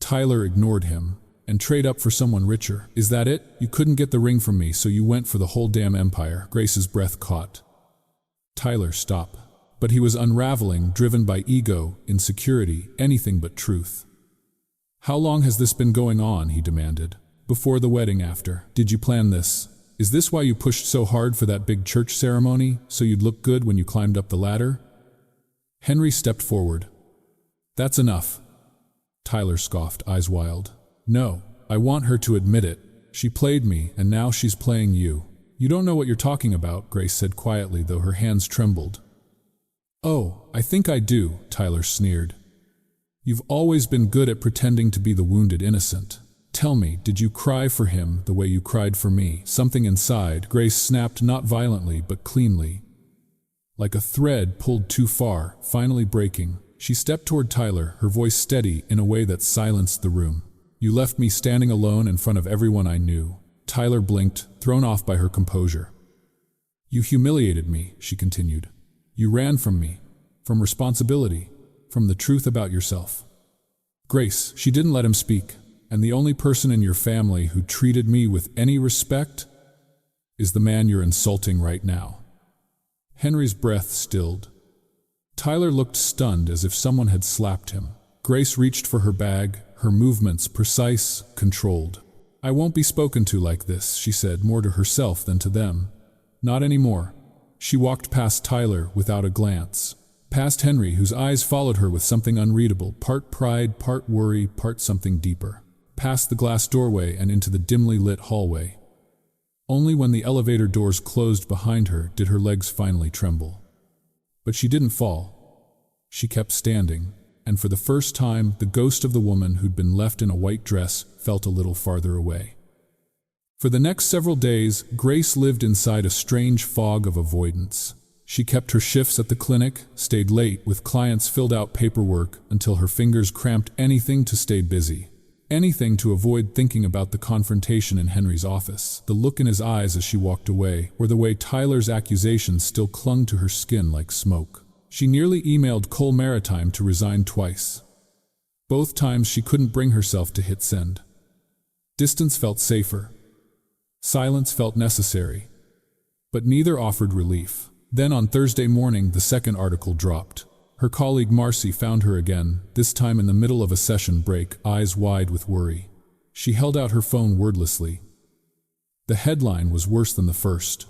Tyler ignored him. "And trade up for someone richer. Is that it? You couldn't get the ring from me, so you went for the whole damn empire." Grace's breath caught. "Tyler, stop." But he was unraveling, driven by ego, insecurity, anything but truth. "How long has this been going on?" he demanded. "Before the wedding, after? Did you plan this? Is this why you pushed so hard for that big church ceremony, so you'd look good when you climbed up the ladder?" Henry stepped forward. "That's enough." Tyler scoffed, eyes wild. "No, I want her to admit it. She played me, and now she's playing you." "You don't know what you're talking about," Grace said quietly, though her hands trembled. "Oh, I think I do," Tyler sneered. "You've always been good at pretending to be the wounded innocent. Tell me, did you cry for him the way you cried for me?" Something inside, Grace snapped, not violently but cleanly. Like a thread pulled too far, finally breaking. She stepped toward Tyler, her voice steady in a way that silenced the room. "You left me standing alone in front of everyone I knew." Tyler blinked, thrown off by her composure. "You humiliated me," she continued. "You ran from me, from responsibility, from the truth about yourself." "Grace," she didn't let him speak, "and the only person in your family who treated me with any respect is the man you're insulting right now." Henry's breath stilled. Tyler looked stunned, as if someone had slapped him. Grace reached for her bag, her movements precise, controlled. "I won't be spoken to like this," she said, more to herself than to them. "Not anymore." She walked past Tyler without a glance. Past Henry, whose eyes followed her with something unreadable, part pride, part worry, part something deeper. Past the glass doorway and into the dimly lit hallway. Only when the elevator doors closed behind her did her legs finally tremble. But she didn't fall. She kept standing, and for the first time, the ghost of the woman who'd been left in a white dress felt a little farther away. For the next several days, Grace lived inside a strange fog of avoidance. She kept her shifts at the clinic, stayed late with clients, filled out paperwork until her fingers cramped anything to stay busy. Anything to avoid thinking about the confrontation in Henry's office, the look in his eyes as she walked away, or the way Tyler's accusations still clung to her skin like smoke. She nearly emailed Cole Maritime to resign twice. Both times she couldn't bring herself to hit send. Distance felt safer. Silence felt necessary. But neither offered relief. Then on Thursday morning, the second article dropped. Her colleague Marcy found her again, this time in the middle of a session break, eyes wide with worry. She held out her phone wordlessly. The headline was worse than the first.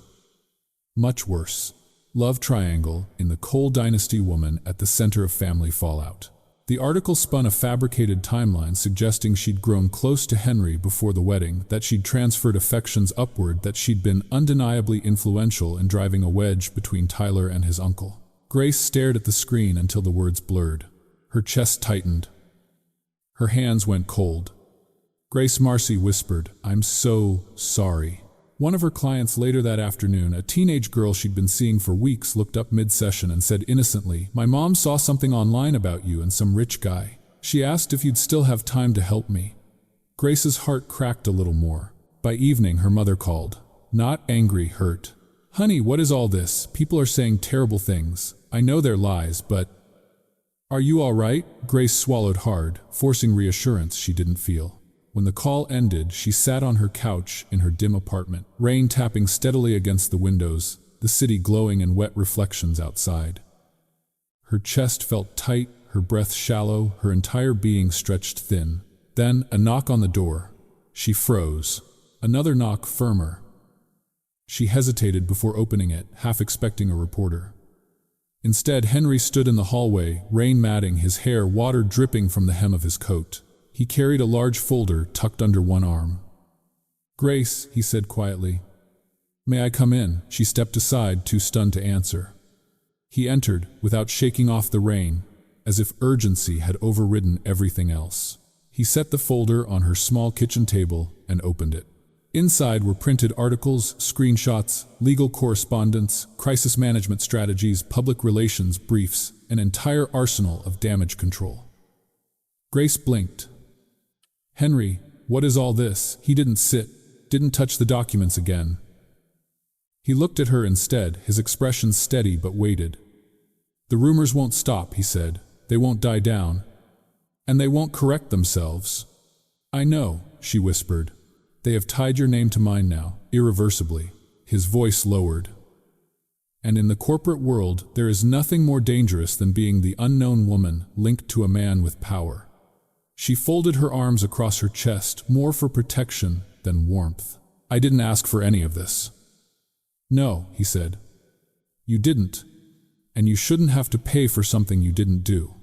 Much worse. Love triangle in the Cole dynasty, woman at the center of family fallout. The article spun a fabricated timeline suggesting she'd grown close to Henry before the wedding, that she'd transferred affections upward, that she'd been undeniably influential in driving a wedge between Tyler and his uncle. Grace stared at the screen until the words blurred. Her chest tightened. Her hands went cold. Grace, Marcy whispered, "I'm so sorry." One of her clients later that afternoon, a teenage girl she'd been seeing for weeks, looked up mid-session and said innocently, "My mom saw something online about you and some rich guy. She asked if you'd still have time to help me." Grace's heart cracked a little more. By evening, her mother called. Not angry, hurt. "Honey, what is all this? People are saying terrible things. I know they're lies, but..." "Are you all right?" Grace swallowed hard, forcing reassurance she didn't feel. When the call ended, she sat on her couch in her dim apartment, rain tapping steadily against the windows, the city glowing in wet reflections outside. Her chest felt tight, her breath shallow, her entire being stretched thin. Then, a knock on the door. She froze. Another knock, firmer. She hesitated before opening it, half expecting a reporter. Instead, Henry stood in the hallway, rain matting, his hair water dripping from the hem of his coat. He carried a large folder tucked under one arm. "Grace," he said quietly. "May I come in?" She stepped aside, too stunned to answer. He entered, without shaking off the rain, as if urgency had overridden everything else. He set the folder on her small kitchen table and opened it. Inside were printed articles, screenshots, legal correspondence, crisis management strategies, public relations briefs, an entire arsenal of damage control. Grace blinked. "Henry, what is all this?" He didn't touch the documents again. He looked at her instead, his expression steady but weighted. "The rumors won't stop," he said. "They won't die down. And they won't correct themselves." "I know," she whispered. "They have tied your name to mine now, irreversibly." His voice lowered. "And in the corporate world, there is nothing more dangerous than being the unknown woman linked to a man with power." She folded her arms across her chest, more for protection than warmth. "I didn't ask for any of this." "No," he said. "You didn't. And you shouldn't have to pay for something you didn't do."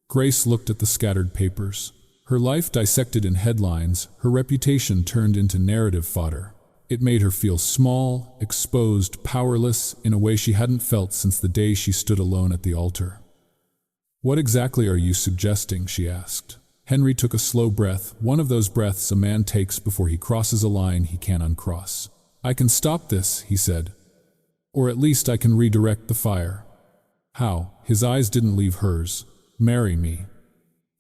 Grace looked at the scattered papers. Her life dissected in headlines, her reputation turned into narrative fodder. It made her feel small, exposed, powerless, in a way she hadn't felt since the day she stood alone at the altar. "What exactly are you suggesting?" she asked. Henry took a slow breath, one of those breaths a man takes before he crosses a line he can't uncross. "I can stop this," he said. "Or at least I can redirect the fire." "How?" His eyes didn't leave hers. "Marry me."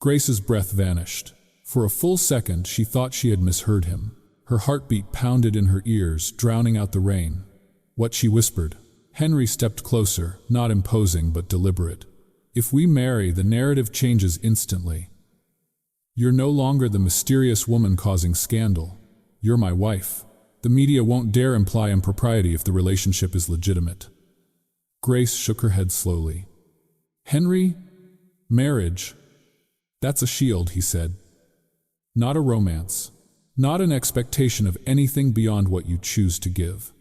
Grace's breath vanished. For a full second, she thought she had misheard him. Her heartbeat pounded in her ears, drowning out the rain. What she whispered. Henry stepped closer, not imposing but deliberate. "If we marry, the narrative changes instantly. You're no longer the mysterious woman causing scandal. You're my wife. The media won't dare imply impropriety if the relationship is legitimate." Grace shook her head slowly. "Henry, marriage, that's a shield," he said. "Not a romance. Not an expectation of anything beyond what you choose to give.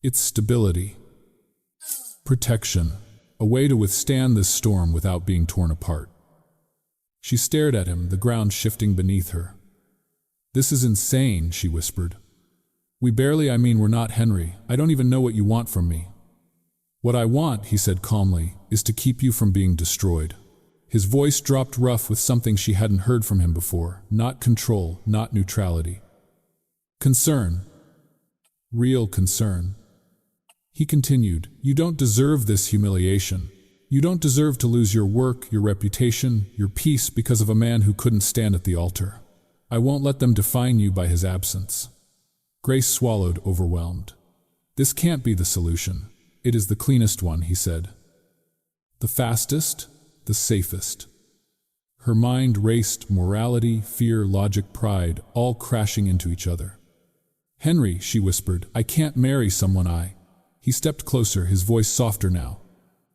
It's stability. Protection. A way to withstand this storm without being torn apart." She stared at him, the ground shifting beneath her. "This is insane," she whispered. We're not, Henry. I don't even know what you want from me." "What I want," he said calmly, "is to keep you from being destroyed." His voice dropped rough with something she hadn't heard from him before. Not control, not neutrality. Concern. Real concern. He continued, "You don't deserve this humiliation. You don't deserve to lose your work, your reputation, your peace because of a man who couldn't stand at the altar. I won't let them define you by his absence. Grace swallowed, overwhelmed. This can't be the solution. It is the cleanest one, he said. The fastest, the safest. Her mind raced, morality, fear, logic, pride, all crashing into each other. Henry, she whispered, I can't marry someone I... He stepped closer, his voice softer now.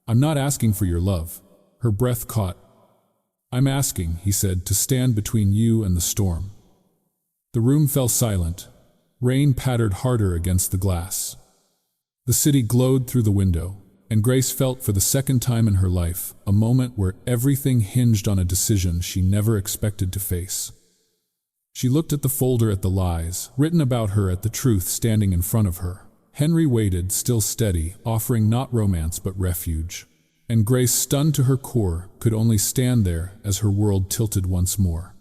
I'm not asking for your love. Her breath caught. I'm asking, he said, to stand between you and the storm. The room fell silent. Rain pattered harder against the glass. The city glowed through the window, and Grace felt for the second time in her life a moment where everything hinged on a decision she never expected to face. She looked at the folder at the lies, written about her at the truth standing in front of her. Henry waited, still steady, offering not romance but refuge. And Grace, stunned to her core, could only stand there as her world tilted once more.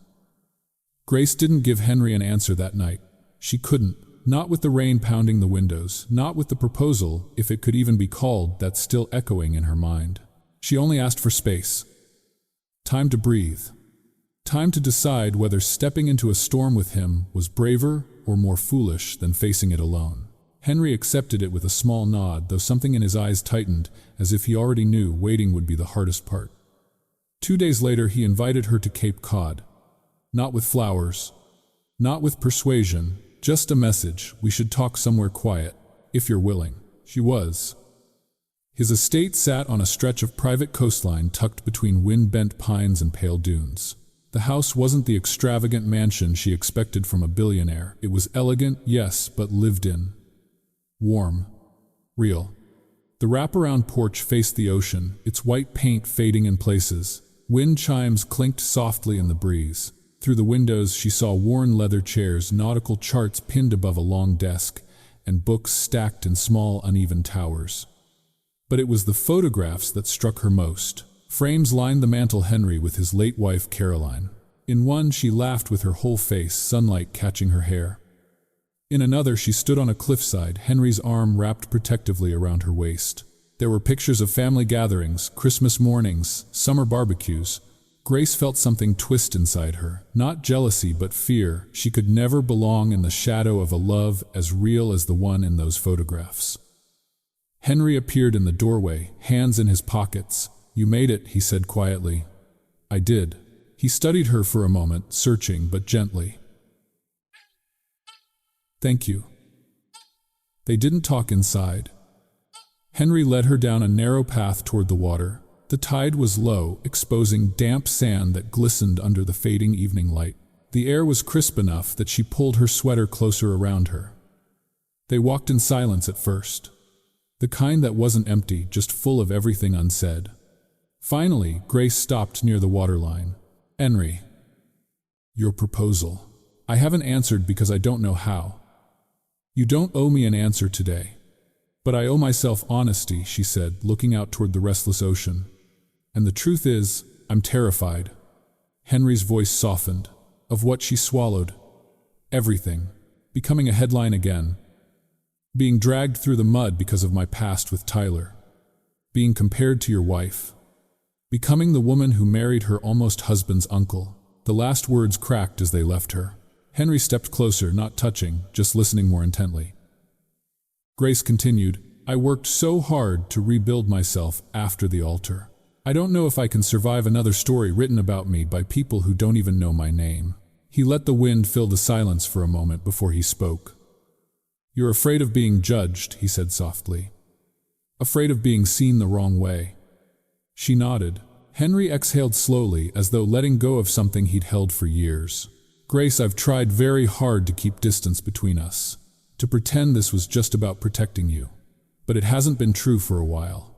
Grace didn't give Henry an answer that night. She couldn't. Not with the rain pounding the windows, not with the proposal, if it could even be called, that still echoing in her mind. She only asked for space. Time to breathe. Time to decide whether stepping into a storm with him was braver or more foolish than facing it alone. Henry accepted it with a small nod, though something in his eyes tightened, as if he already knew waiting would be the hardest part. 2 days later, he invited her to Cape Cod. Not with flowers, not with persuasion, just a message: we should talk somewhere quiet, if you're willing. She was. His estate sat on a stretch of private coastline tucked between wind-bent pines and pale dunes. The house wasn't the extravagant mansion she expected from a billionaire. It was elegant, yes, but lived in. Warm. Real. The wraparound porch faced the ocean, its white paint fading in places. Wind chimes clinked softly in the breeze. Through the windows she saw worn leather chairs, nautical charts pinned above a long desk, and books stacked in small, uneven towers. But it was the photographs that struck her most. Frames lined the mantel, Henry with his late wife Caroline. In one she laughed with her whole face, sunlight catching her hair. In another she stood on a cliffside, Henry's arm wrapped protectively around her waist. There were pictures of family gatherings, Christmas mornings, summer barbecues. Grace felt something twist inside her, not jealousy but fear. She could never belong in the shadow of a love as real as the one in those photographs. Henry appeared in the doorway, hands in his pockets. You made it, he said quietly. I did. He studied her for a moment, searching but gently. Thank you. They didn't talk inside. Henry led her down a narrow path toward the water. The tide was low, exposing damp sand that glistened under the fading evening light. The air was crisp enough that she pulled her sweater closer around her. They walked in silence at first. The kind that wasn't empty, just full of everything unsaid. Finally, Grace stopped near the waterline. Henry. Your proposal. I haven't answered because I don't know how. You don't owe me an answer today. But I owe myself honesty, she said, looking out toward the restless ocean. And the truth is, I'm terrified. Henry's voice softened. Of what she swallowed. Everything. Becoming a headline again. Being dragged through the mud because of my past with Tyler. Being compared to your wife. Becoming the woman who married her almost husband's uncle. The last words cracked as they left her. Henry stepped closer, not touching, just listening more intently. Grace continued, I worked so hard to rebuild myself after the altar. I don't know if I can survive another story written about me by people who don't even know my name. He let the wind fill the silence for a moment before he spoke. You're afraid of being judged, he said softly. Afraid of being seen the wrong way. She nodded. Henry exhaled slowly, as though letting go of something he'd held for years. Grace, I've tried very hard to keep distance between us, to pretend this was just about protecting you, but it hasn't been true for a while.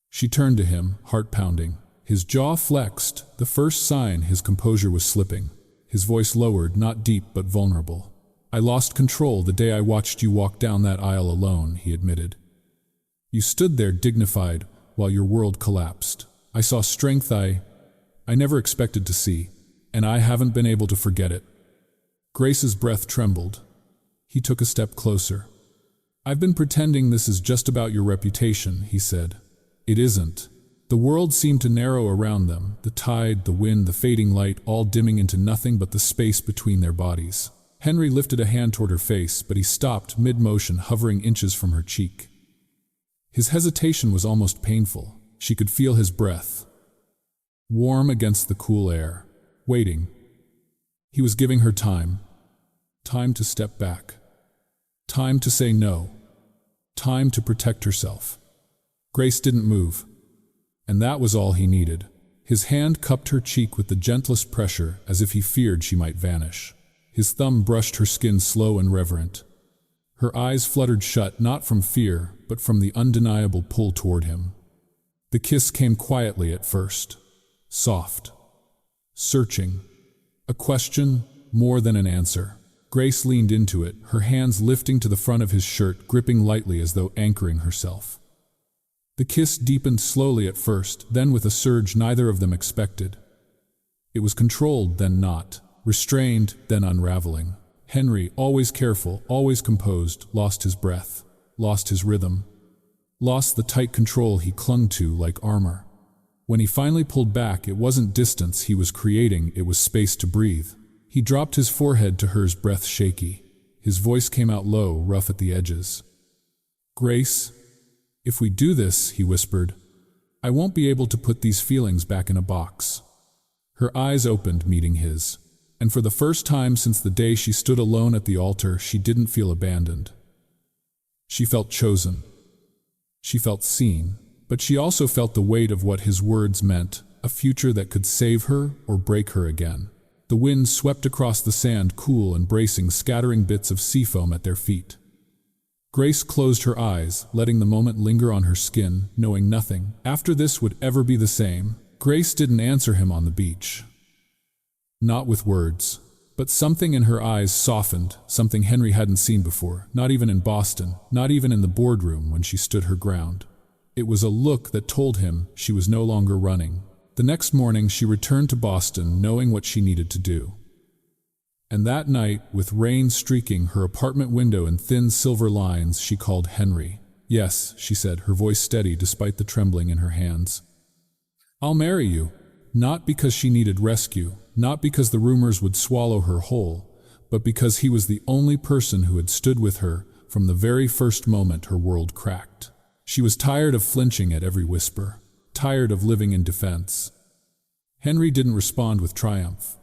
She turned to him, heart pounding. His jaw flexed, the first sign his composure was slipping. His voice lowered, not deep but vulnerable. I lost control the day I watched you walk down that aisle alone, he admitted. You stood there dignified while your world collapsed. I saw strength I never expected to see, and I haven't been able to forget it. Grace's breath trembled. He took a step closer. I've been pretending this is just about your reputation, he said. It isn't. The world seemed to narrow around them, the tide, the wind, the fading light, all dimming into nothing but the space between their bodies. Henry lifted a hand toward her face, but he stopped mid-motion, hovering inches from her cheek. His hesitation was almost painful. She could feel his breath, warm against the cool air, waiting. He was giving her time. Time to step back. Time to say no. Time to protect herself. Grace didn't move, and that was all he needed. His hand cupped her cheek with the gentlest pressure, as if he feared she might vanish. His thumb brushed her skin, slow and reverent. Her eyes fluttered shut, not from fear, but from the undeniable pull toward him. The kiss came quietly at first, soft, searching. A question more than an answer. Grace leaned into it, her hands lifting to the front of his shirt, gripping lightly as though anchoring herself. The kiss deepened slowly at first, then with a surge neither of them expected. It was controlled, then not, restrained, then unraveling. Henry, always careful, always composed, lost his breath, lost his rhythm, lost the tight control he clung to like armor. When he finally pulled back, it wasn't distance he was creating, it was space to breathe. He dropped his forehead to hers, breath shaky. His voice came out low, rough at the edges. "Grace, if we do this," he whispered, "I won't be able to put these feelings back in a box." Her eyes opened, meeting his, and for the first time since the day she stood alone at the altar, she didn't feel abandoned. She felt chosen. She felt seen, but she also felt the weight of what his words meant, a future that could save her or break her again. The wind swept across the sand, cool and bracing, scattering bits of sea foam at their feet. Grace closed her eyes, letting the moment linger on her skin, knowing nothing after this would ever be the same. Grace didn't answer him on the beach. Not with words, but something in her eyes softened, something Henry hadn't seen before, not even in Boston, not even in the boardroom when she stood her ground. It was a look that told him she was no longer running. The next morning she returned to Boston, knowing what she needed to do. And that night, with rain streaking her apartment window in thin silver lines, she called Henry. "Yes," she said, her voice steady despite the trembling in her hands. "I'll marry you." Not because she needed rescue, not because the rumors would swallow her whole, but because he was the only person who had stood with her from the very first moment her world cracked. She was tired of flinching at every whisper, tired of living in defense. Henry didn't respond with triumph.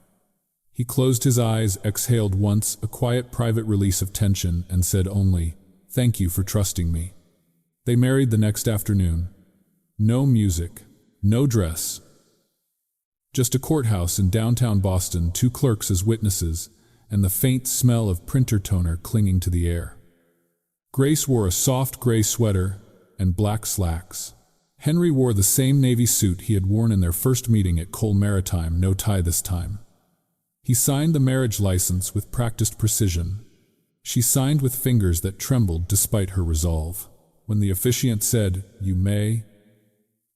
He closed his eyes, exhaled once, a quiet private release of tension, and said only, "Thank you for trusting me." They married the next afternoon. No music, no dress. Just a courthouse in downtown Boston, 2 clerks as witnesses, and the faint smell of printer toner clinging to the air. Grace wore a soft gray sweater and black slacks. Henry wore the same navy suit he had worn in their first meeting at Cole Maritime, no tie this time. He signed the marriage license with practiced precision. She signed with fingers that trembled despite her resolve. When the officiant said, "You may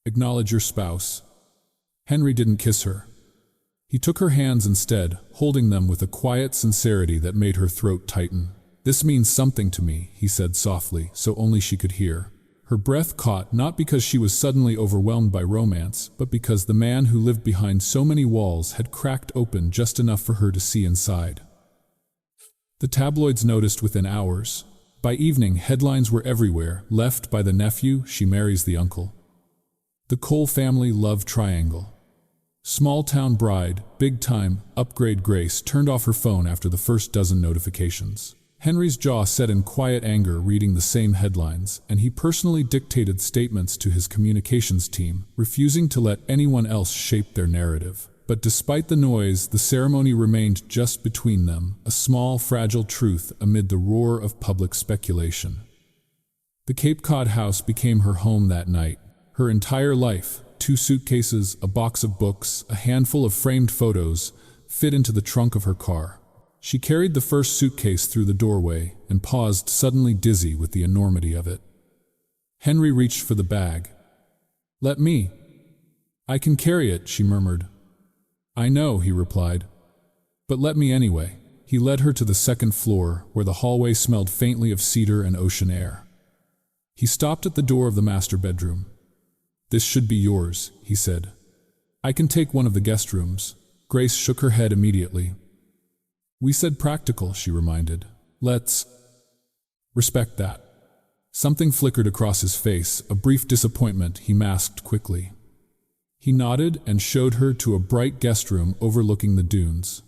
acknowledge your spouse," Henry didn't kiss her. He took her hands instead, holding them with a quiet sincerity that made her throat tighten. "This means something to me," he said softly, so only she could hear. Her breath caught, not because she was suddenly overwhelmed by romance, but because the man who lived behind so many walls had cracked open just enough for her to see inside. The tabloids noticed within hours. By evening, headlines were everywhere. Left by the nephew, she marries the uncle. The Cole family love triangle. Small-town bride, big-time, upgrade. Grace turned off her phone after the first dozen notifications. Henry's jaw set in quiet anger reading the same headlines, and he personally dictated statements to his communications team, refusing to let anyone else shape their narrative. But despite the noise, the ceremony remained just between them, a small, fragile truth amid the roar of public speculation. The Cape Cod house became her home that night. Her entire life, 2 suitcases, a box of books, a handful of framed photos, fit into the trunk of her car. She carried the first suitcase through the doorway and paused, suddenly dizzy with the enormity of it. Henry reached for the bag. "Let me. I can carry it," she murmured. "I know," he replied. "But let me anyway." He led her to the second floor, where the hallway smelled faintly of cedar and ocean air. He stopped at the door of the master bedroom. "This should be yours," he said. "I can take one of the guest rooms." Grace shook her head immediately. "We said practical," she reminded. "Let's respect that." Something flickered across his face, a brief disappointment he masked quickly. He nodded and showed her to a bright guest room overlooking the dunes.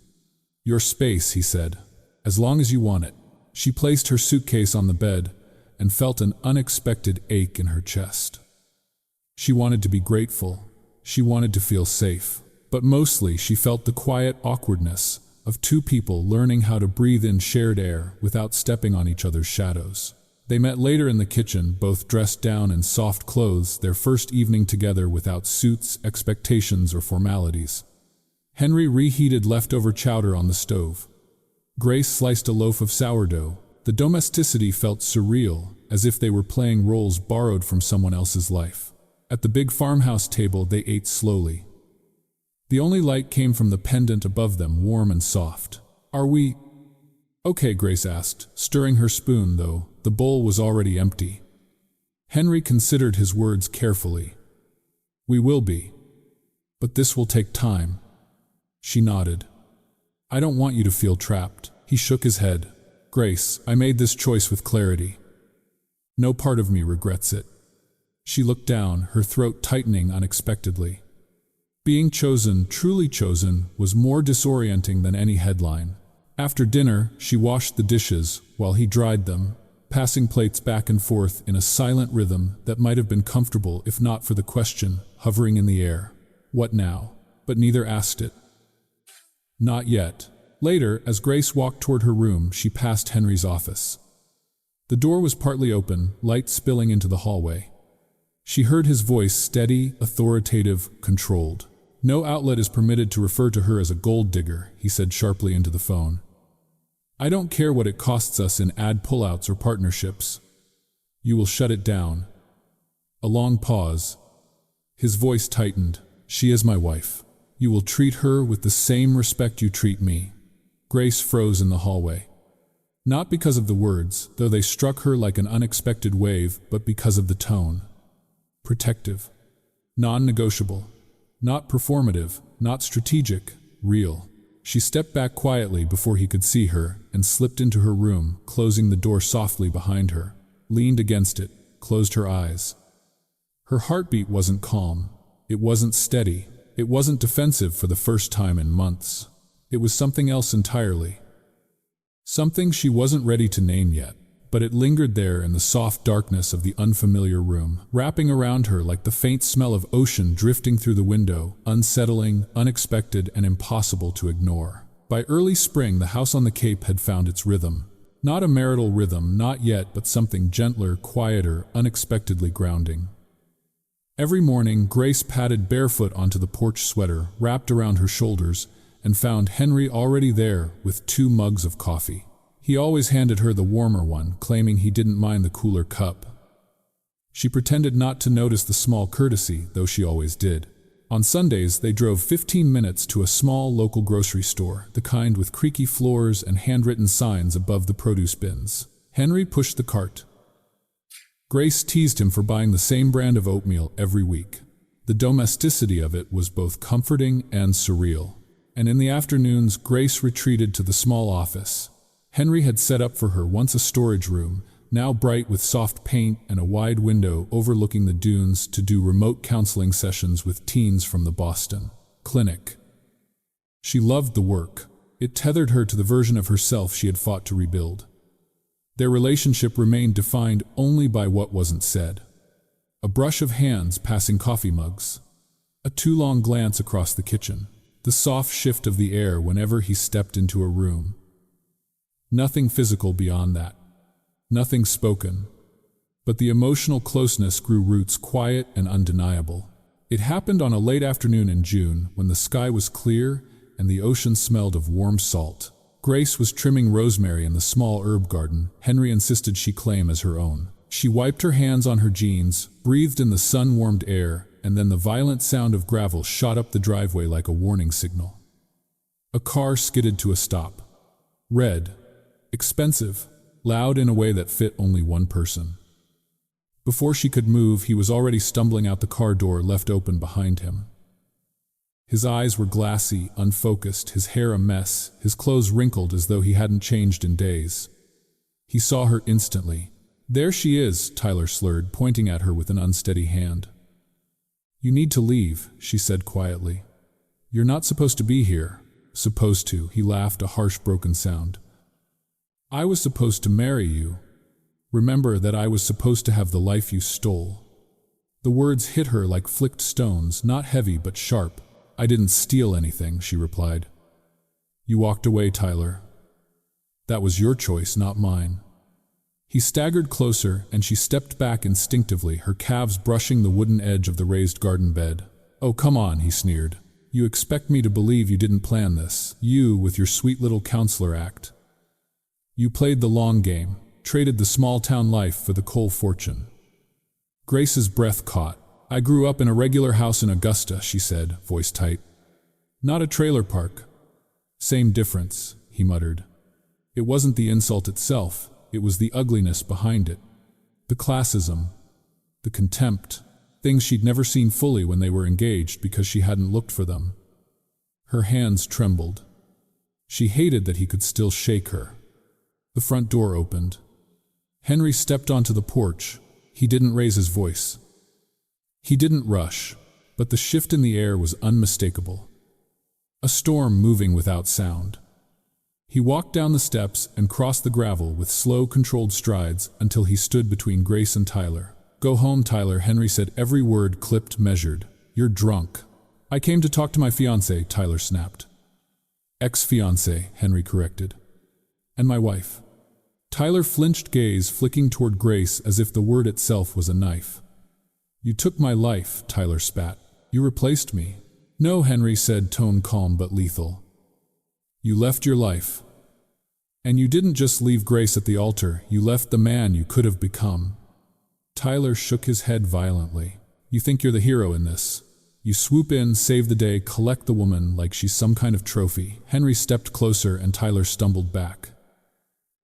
"Your space," he said, "as long as you want it." She placed her suitcase on the bed and felt an unexpected ache in her chest. She wanted to be grateful. She wanted to feel safe. But mostly she felt the quiet awkwardness of two people learning how to breathe in shared air without stepping on each other's shadows. They met later in the kitchen, both dressed down in soft clothes, their first evening together without suits, expectations, or formalities. Henry reheated leftover chowder on the stove. Grace sliced a loaf of sourdough. The domesticity felt surreal, as if they were playing roles borrowed from someone else's life. At the big farmhouse table they ate slowly. The only light came from the pendant above them, warm and soft. "Are we okay?" Grace asked, stirring her spoon, though the bowl was already empty. Henry considered his words carefully. "We will be. But this will take time." She nodded. "I don't want you to feel trapped." He shook his head. "Grace, I made this choice with clarity. No part of me regrets it." She looked down, her throat tightening unexpectedly. Being chosen, truly chosen, was more disorienting than any headline. After dinner, she washed the dishes while he dried them, passing plates back and forth in a silent rhythm that might have been comfortable if not for the question hovering in the air. What now? But neither asked it. Not yet. Later, as Grace walked toward her room, she passed Henry's office. The door was partly open, light spilling into the hallway. She heard his voice, steady, authoritative, controlled. "No outlet is permitted to refer to her as a gold digger," he said sharply into the phone. "I don't care what it costs us in ad pullouts or partnerships. You will shut it down." A long pause. His voice tightened. "She is my wife. You will treat her with the same respect you treat me." Grace froze in the hallway. Not because of the words, though they struck her like an unexpected wave, but because of the tone. Protective. Non-negotiable. Not performative, not strategic, real. She stepped back quietly before he could see her and slipped into her room, closing the door softly behind her, leaned against it, closed her eyes. Her heartbeat wasn't calm. It wasn't steady. It wasn't defensive for the first time in months. It was something else entirely. Something she wasn't ready to name yet, but it lingered there in the soft darkness of the unfamiliar room, wrapping around her like the faint smell of ocean drifting through the window, unsettling, unexpected, and impossible to ignore. By early spring, the house on the Cape had found its rhythm. Not a marital rhythm, not yet, but something gentler, quieter, unexpectedly grounding. Every morning, Grace padded barefoot onto the porch, sweater wrapped around her shoulders, and found Henry already there with 2 mugs of coffee. He always handed her the warmer one, claiming he didn't mind the cooler cup. She pretended not to notice the small courtesy, though she always did. On Sundays, they drove 15 minutes to a small local grocery store, the kind with creaky floors and handwritten signs above the produce bins. Henry pushed the cart. Grace teased him for buying the same brand of oatmeal every week. The domesticity of it was both comforting and surreal. And in the afternoons, Grace retreated to the small office. Henry had set up for her once a storage room, now bright with soft paint and a wide window overlooking the dunes, to do remote counseling sessions with teens from the Boston clinic. She loved the work. It tethered her to the version of herself she had fought to rebuild. Their relationship remained defined only by what wasn't said. A brush of hands passing coffee mugs. A too long glance across the kitchen. The soft shift of the air whenever he stepped into a room. Nothing physical beyond that. Nothing spoken. But the emotional closeness grew roots, quiet and undeniable. It happened on a late afternoon in June, when the sky was clear and the ocean smelled of warm salt. Grace was trimming rosemary in the small herb garden Henry insisted she claim as her own. She wiped her hands on her jeans, breathed in the sun-warmed air, and then the violent sound of gravel shot up the driveway like a warning signal. A car skidded to a stop. Red. Expensive. Loud in a way that fit only one person. Before she could move, he was already stumbling out the car door left open behind him. His eyes were glassy, unfocused, his hair a mess, his clothes wrinkled as though he hadn't changed in days. He saw her instantly. "There she is," Tyler slurred, pointing at her with an unsteady hand. "You need to leave," she said quietly. "You're not supposed to be here." "Supposed to," he laughed, a harsh, broken sound. "I was supposed to marry you. Remember that I was supposed to have the life you stole." The words hit her like flicked stones, not heavy but sharp. "I didn't steal anything," she replied. "You walked away, Tyler. That was your choice, not mine." He staggered closer, and she stepped back instinctively, her calves brushing the wooden edge of the raised garden bed. "Oh, come on," he sneered. "You expect me to believe you didn't plan this, you with your sweet little counselor act. You played the long game, traded the small-town life for the coal fortune." Grace's breath caught. "I grew up in a regular house in Augusta," she said, voice tight. "Not a trailer park." "Same difference," he muttered. It wasn't the insult itself, it was the ugliness behind it. The classism, the contempt, things she'd never seen fully when they were engaged because she hadn't looked for them. Her hands trembled. She hated that he could still shake her. The front door opened. Henry stepped onto the porch. He didn't raise his voice. He didn't rush, but the shift in the air was unmistakable. A storm moving without sound. He walked down the steps and crossed the gravel with slow, controlled strides until he stood between Grace and Tyler. "Go home, Tyler," Henry said, every word clipped, measured. "You're drunk." "I came to talk to my fiancé," Tyler snapped. "Ex-fiancé," Henry corrected. "And my wife." Tyler flinched, gaze flicking toward Grace as if the word itself was a knife. "You took my life," Tyler spat. "You replaced me." "No," Henry said, tone calm but lethal. "You left your life. And you didn't just leave Grace at the altar, you left the man you could have become." Tyler shook his head violently. "You think you're the hero in this. You swoop in, save the day, collect the woman like she's some kind of trophy." Henry stepped closer and Tyler stumbled back.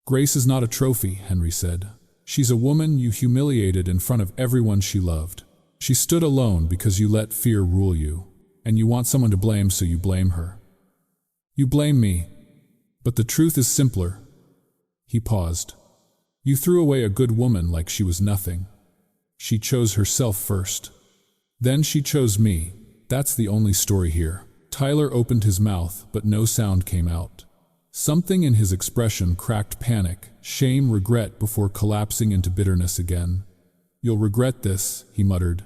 "Grace is not a trophy," Henry said. "She's a woman you humiliated in front of everyone she loved. She stood alone because you let fear rule you, and you want someone to blame, so you blame her. You blame me, but the truth is simpler." He paused. "You threw away a good woman like she was nothing. She chose herself first. Then she chose me. That's the only story here." Tyler opened his mouth, but no sound came out. Something in his expression cracked panic, shame, regret before collapsing into bitterness again. "You'll regret this," he muttered.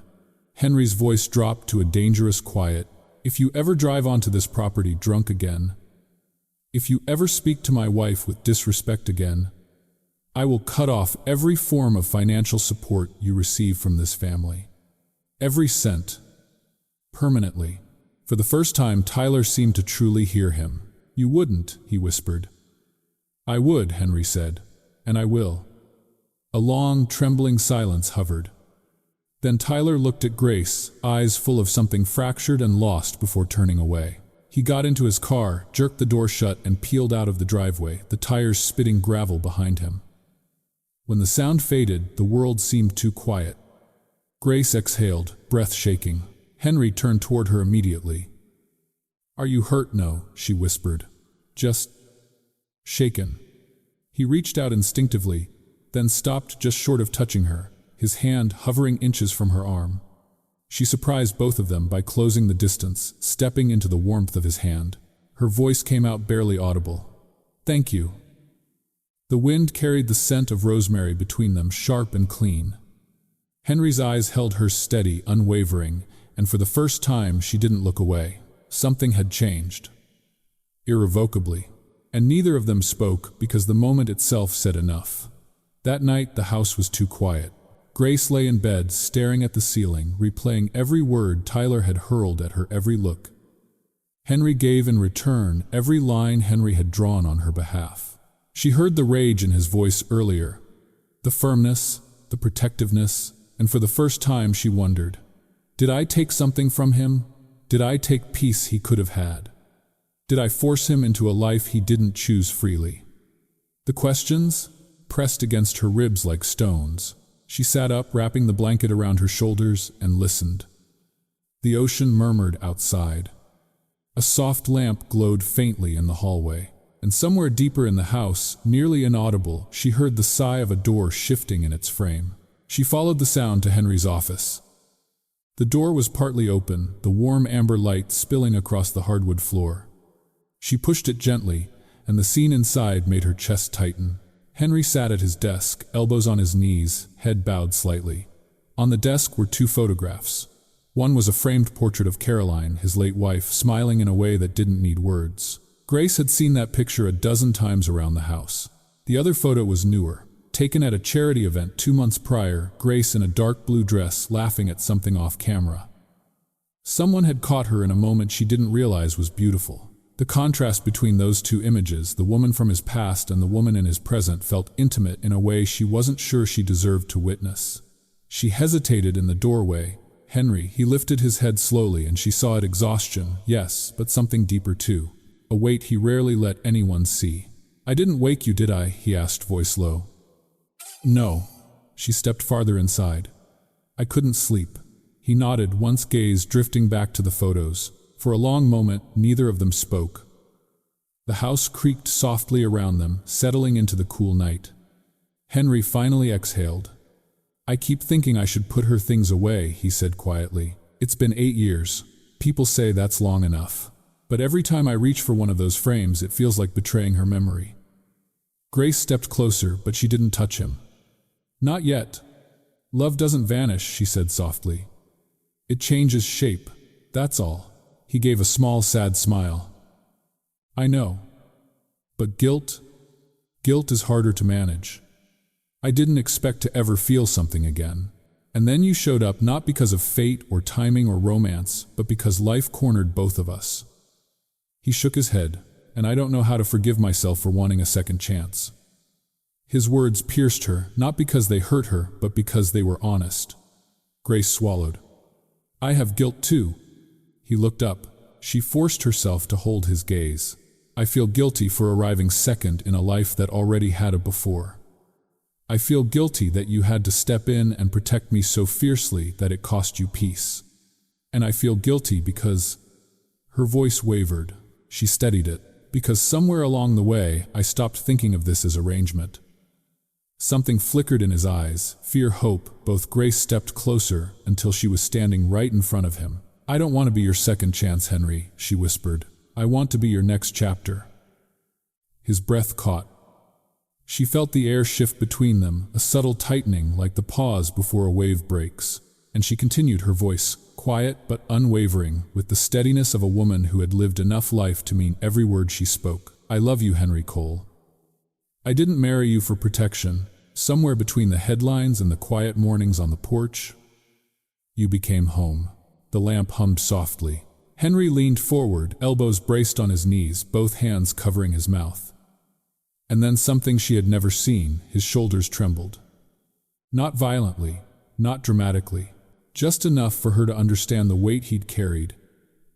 Henry's voice dropped to a dangerous quiet. "If you ever drive onto this property drunk again, if you ever speak to my wife with disrespect again, I will cut off every form of financial support you receive from this family. Every cent. Permanently." For the first time, Tyler seemed to truly hear him. "You wouldn't," he whispered. "I would," Henry said, "and I will." A long, trembling silence hovered. Then Tyler looked at Grace, eyes full of something fractured and lost, before turning away. He got into his car, jerked the door shut, and peeled out of the driveway, the tires spitting gravel behind him. When the sound faded, the world seemed too quiet. Grace exhaled, breath shaking. Henry turned toward her immediately. "Are you hurt?" "No," she whispered. "Just shaken." He reached out instinctively, then stopped just short of touching her, his hand hovering inches from her arm. She surprised both of them by closing the distance, stepping into the warmth of his hand. Her voice came out barely audible. "Thank you." The wind carried the scent of rosemary between them, sharp and clean. Henry's eyes held hers steady, unwavering, and for the first time she didn't look away. Something had changed. Irrevocably. And neither of them spoke because the moment itself said enough. That night the house was too quiet. Grace lay in bed, staring at the ceiling, replaying every word Tyler had hurled at her, every look Henry gave in return, every line Henry had drawn on her behalf. She heard the rage in his voice earlier, the firmness, the protectiveness, and for the first time she wondered, did I take something from him? Did I take peace he could have had? Did I force him into a life he didn't choose freely? The questions pressed against her ribs like stones. She sat up, wrapping the blanket around her shoulders, and listened. The ocean murmured outside. A soft lamp glowed faintly in the hallway, and somewhere deeper in the house, nearly inaudible, she heard the sigh of a door shifting in its frame. She followed the sound to Henry's office. The door was partly open, the warm amber light spilling across the hardwood floor. She pushed it gently, and the scene inside made her chest tighten. Henry sat at his desk, elbows on his knees, head bowed slightly. On the desk were two photographs. One was a framed portrait of Caroline, his late wife, smiling in a way that didn't need words. Grace had seen that picture a dozen times around the house. The other photo was newer, taken at a charity event 2 months prior, Grace in a dark blue dress laughing at something off camera. Someone had caught her in a moment she didn't realize was beautiful. The contrast between those two images, the woman from his past and the woman in his present, felt intimate in a way she wasn't sure she deserved to witness. She hesitated in the doorway. Henry, he lifted his head slowly, and she saw it: exhaustion, yes, but something deeper too. A weight he rarely let anyone see. "I didn't wake you, did I?" he asked, voice low. "No." She stepped farther inside. "I couldn't sleep." He nodded, once gaze drifting back to the photos. For a long moment, neither of them spoke. The house creaked softly around them, settling into the cool night. Henry finally exhaled. "I keep thinking I should put her things away," he said quietly. "It's been 8 years. People say that's long enough. But every time I reach for one of those frames, it feels like betraying her memory." Grace stepped closer, but she didn't touch him. "Not yet. Love doesn't vanish," she said softly. "It changes shape, that's all." He gave a small, sad smile. "I know. But guilt is harder to manage. I didn't expect to ever feel something again. And then you showed up, not because of fate or timing or romance, but because life cornered both of us." He shook his head. "And I don't know how to forgive myself for wanting a second chance." His words pierced her, not because they hurt her, but because they were honest. Grace swallowed. "I have guilt too." He looked up. She forced herself to hold his gaze. "I feel guilty for arriving second in a life that already had a before. I feel guilty that you had to step in and protect me so fiercely that it cost you peace. And I feel guilty because—" Her voice wavered. She steadied it. "Because somewhere along the way, I stopped thinking of this as arrangement." Something flickered in his eyes, fear, hope. Both. Grace stepped closer until she was standing right in front of him. "I don't want to be your second chance, Henry," she whispered. "I want to be your next chapter." His breath caught. She felt the air shift between them, a subtle tightening like the pause before a wave breaks. And she continued, her voice quiet but unwavering, with the steadiness of a woman who had lived enough life to mean every word she spoke. "I love you, Henry Cole. I didn't marry you for protection. Somewhere between the headlines and the quiet mornings on the porch, you became home." The lamp hummed softly. Henry leaned forward, elbows braced on his knees, both hands covering his mouth. And then something she had never seen, his shoulders trembled. Not violently, not dramatically, just enough for her to understand the weight he'd carried,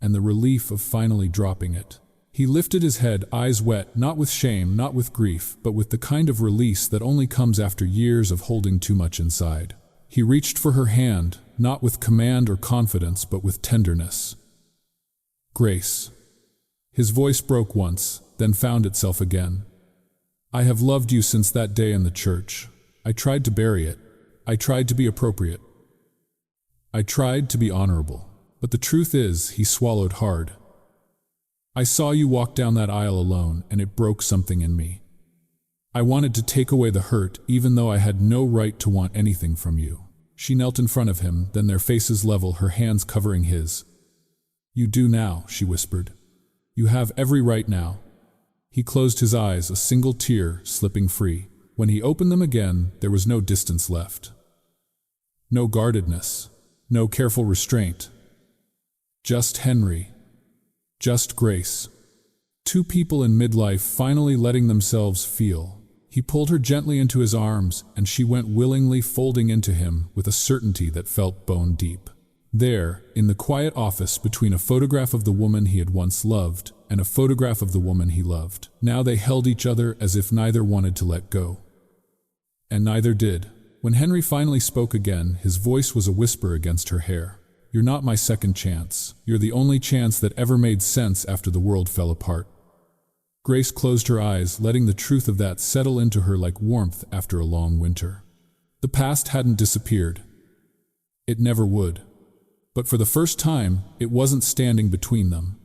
and the relief of finally dropping it. He lifted his head, eyes wet, not with shame, not with grief, but with the kind of release that only comes after years of holding too much inside. He reached for her hand, not with command or confidence, but with tenderness. "Grace." His voice broke once, then found itself again. "I have loved you since that day in the church. I tried to bury it. I tried to be appropriate. I tried to be honorable. But the truth is," he swallowed hard, "I saw you walk down that aisle alone, and it broke something in me. I wanted to take away the hurt, even though I had no right to want anything from you." She knelt in front of him, then their faces level, her hands covering his. "You do now," she whispered. "You have every right now." He closed his eyes, a single tear slipping free. When he opened them again, there was no distance left. No guardedness, no careful restraint. Just Henry. Just Grace. Two people in midlife finally letting themselves feel. He pulled her gently into his arms, and she went willingly, folding into him with a certainty that felt bone deep. There, in the quiet office, between a photograph of the woman he had once loved and a photograph of the woman he loved, now they held each other as if neither wanted to let go. And neither did. When Henry finally spoke again, his voice was a whisper against her hair. "You're not my second chance. You're the only chance that ever made sense after the world fell apart." Grace closed her eyes, letting the truth of that settle into her like warmth after a long winter. The past hadn't disappeared. It never would. But for the first time, it wasn't standing between them.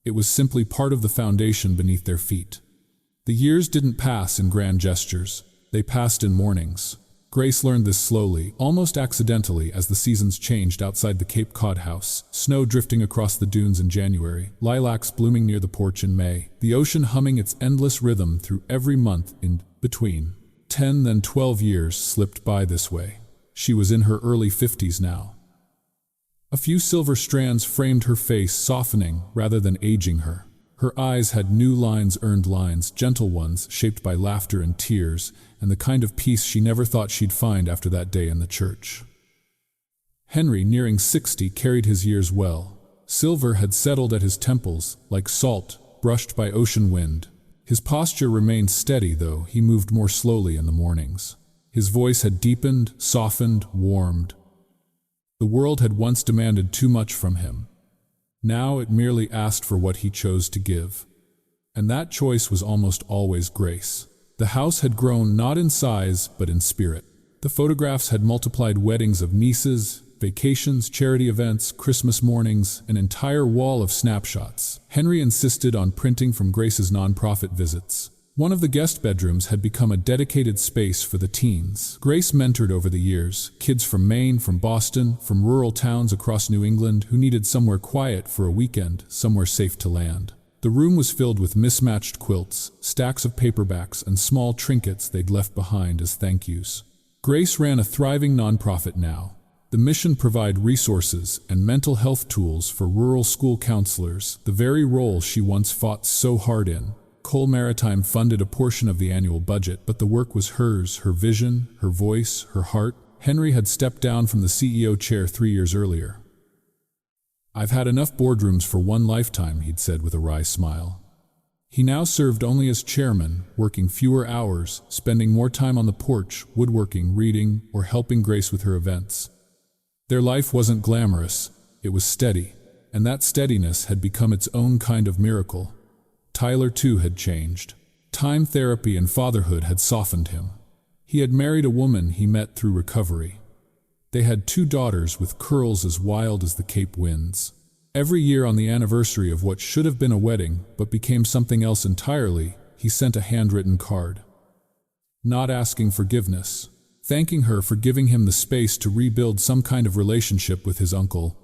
It was simply part of the foundation beneath their feet. The years didn't pass in grand gestures. They passed in mornings. Grace learned this slowly, almost accidentally, as the seasons changed outside the Cape Cod house, snow drifting across the dunes in January, lilacs blooming near the porch in May, the ocean humming its endless rhythm through every month in between. 10, then 12 years slipped by this way. She was in her early 50s now. A few silver strands framed her face, softening rather than aging her. Her eyes had new lines, earned lines, gentle ones, shaped by laughter and tears, and the kind of peace she never thought she'd find after that day in the church. Henry, nearing 60, carried his years well. Silver had settled at his temples, like salt, brushed by ocean wind. His posture remained steady, though he moved more slowly in the mornings. His voice had deepened, softened, warmed. The world had once demanded too much from him. Now it merely asked for what he chose to give. And that choice was almost always grace. The house had grown not in size, but in spirit. The photographs had multiplied: weddings of nieces, vacations, charity events, Christmas mornings, an entire wall of snapshots. Henry insisted on printing from Grace's nonprofit visits. One of the guest bedrooms had become a dedicated space for the teens Grace mentored over the years, kids from Maine, from Boston, from rural towns across New England who needed somewhere quiet for a weekend, somewhere safe to land. The room was filled with mismatched quilts, stacks of paperbacks, and small trinkets they'd left behind as thank yous. Grace ran a thriving nonprofit now. The mission: provide resources and mental health tools for rural school counselors, the very role she once fought so hard in. Cole Maritime funded a portion of the annual budget, but the work was hers, her vision, her voice, her heart. Henry had stepped down from the CEO chair 3 years earlier. "I've had enough boardrooms for one lifetime," he'd said with a wry smile. He now served only as chairman, working fewer hours, spending more time on the porch, woodworking, reading, or helping Grace with her events. Their life wasn't glamorous, it was steady, and that steadiness had become its own kind of miracle. Tyler, too, had changed. Time, therapy, and fatherhood had softened him. He had married a woman he met through recovery. They had 2 daughters with curls as wild as the Cape winds. Every year, on the anniversary of what should have been a wedding but became something else entirely, he sent a handwritten card. Not asking forgiveness, thanking her for giving him the space to rebuild some kind of relationship with his uncle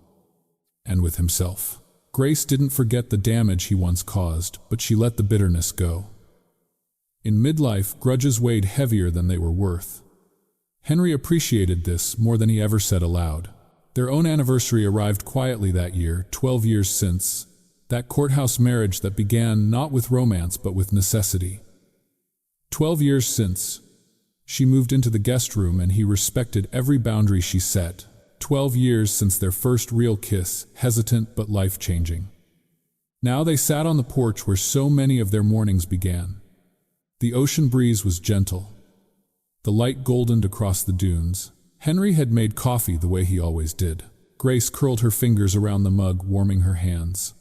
and with himself. Grace didn't forget the damage he once caused, but she let the bitterness go. In midlife, grudges weighed heavier than they were worth. Henry appreciated this more than he ever said aloud. Their own anniversary arrived quietly that year, 12 years since, that courthouse marriage that began not with romance but with necessity. 12 years since, she moved into the guest room and he respected every boundary she set. 12 years since their first real kiss, hesitant but life-changing. Now they sat on the porch where so many of their mornings began. The ocean breeze was gentle. The light goldened across the dunes. Henry had made coffee the way he always did. Grace curled her fingers around the mug, warming her hands.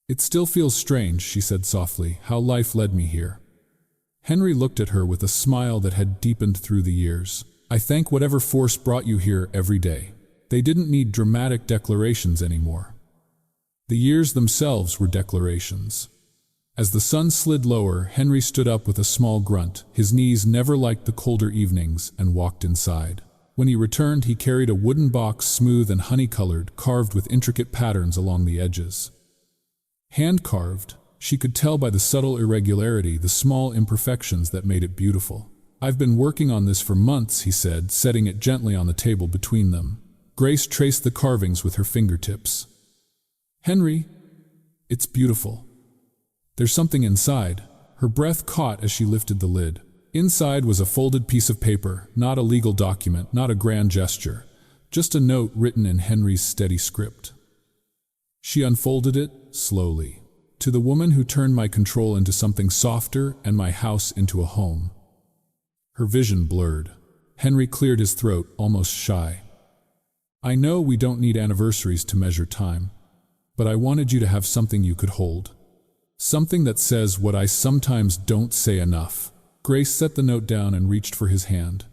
"It still feels strange," she said softly, "how life led me here." Henry looked at her with a smile that had deepened through the years. "I thank whatever force brought you here every day." They didn't need dramatic declarations anymore. The years themselves were declarations. As the sun slid lower, Henry stood up with a small grunt. His knees never liked the colder evenings, and walked inside. When he returned, he carried a wooden box, smooth and honey-colored, carved with intricate patterns along the edges. Hand-carved, she could tell by the subtle irregularity, the small imperfections that made it beautiful. "I've been working on this for months," he said, setting it gently on the table between them. Grace traced the carvings with her fingertips. "Henry, it's beautiful. There's something inside." Her breath caught as she lifted the lid. Inside was a folded piece of paper, not a legal document, not a grand gesture, just a note written in Henry's steady script. She unfolded it slowly. "To the woman who turned my control into something softer and my house into a home." Her vision blurred. Henry cleared his throat, almost shy. I know we don't need anniversaries to measure time, but I wanted you to have something you could hold. Something that says what I sometimes don't say enough. Grace set the note down and reached for his hand.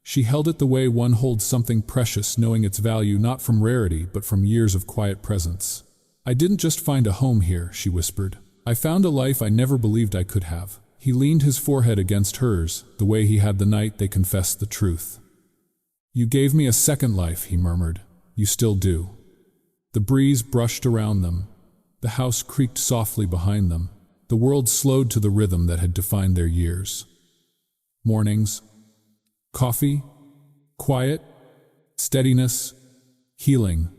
She held it the way one holds something precious, knowing its value not from rarity but from years of quiet presence. I didn't just find a home here, she whispered. I found a life I never believed I could have. He leaned his forehead against hers, the way he had the night they confessed the truth. You gave me a second life, he murmured. You still do. The breeze brushed around them. The house creaked softly behind them. The world slowed to the rhythm that had defined their years. Mornings, coffee, quiet, steadiness, healing.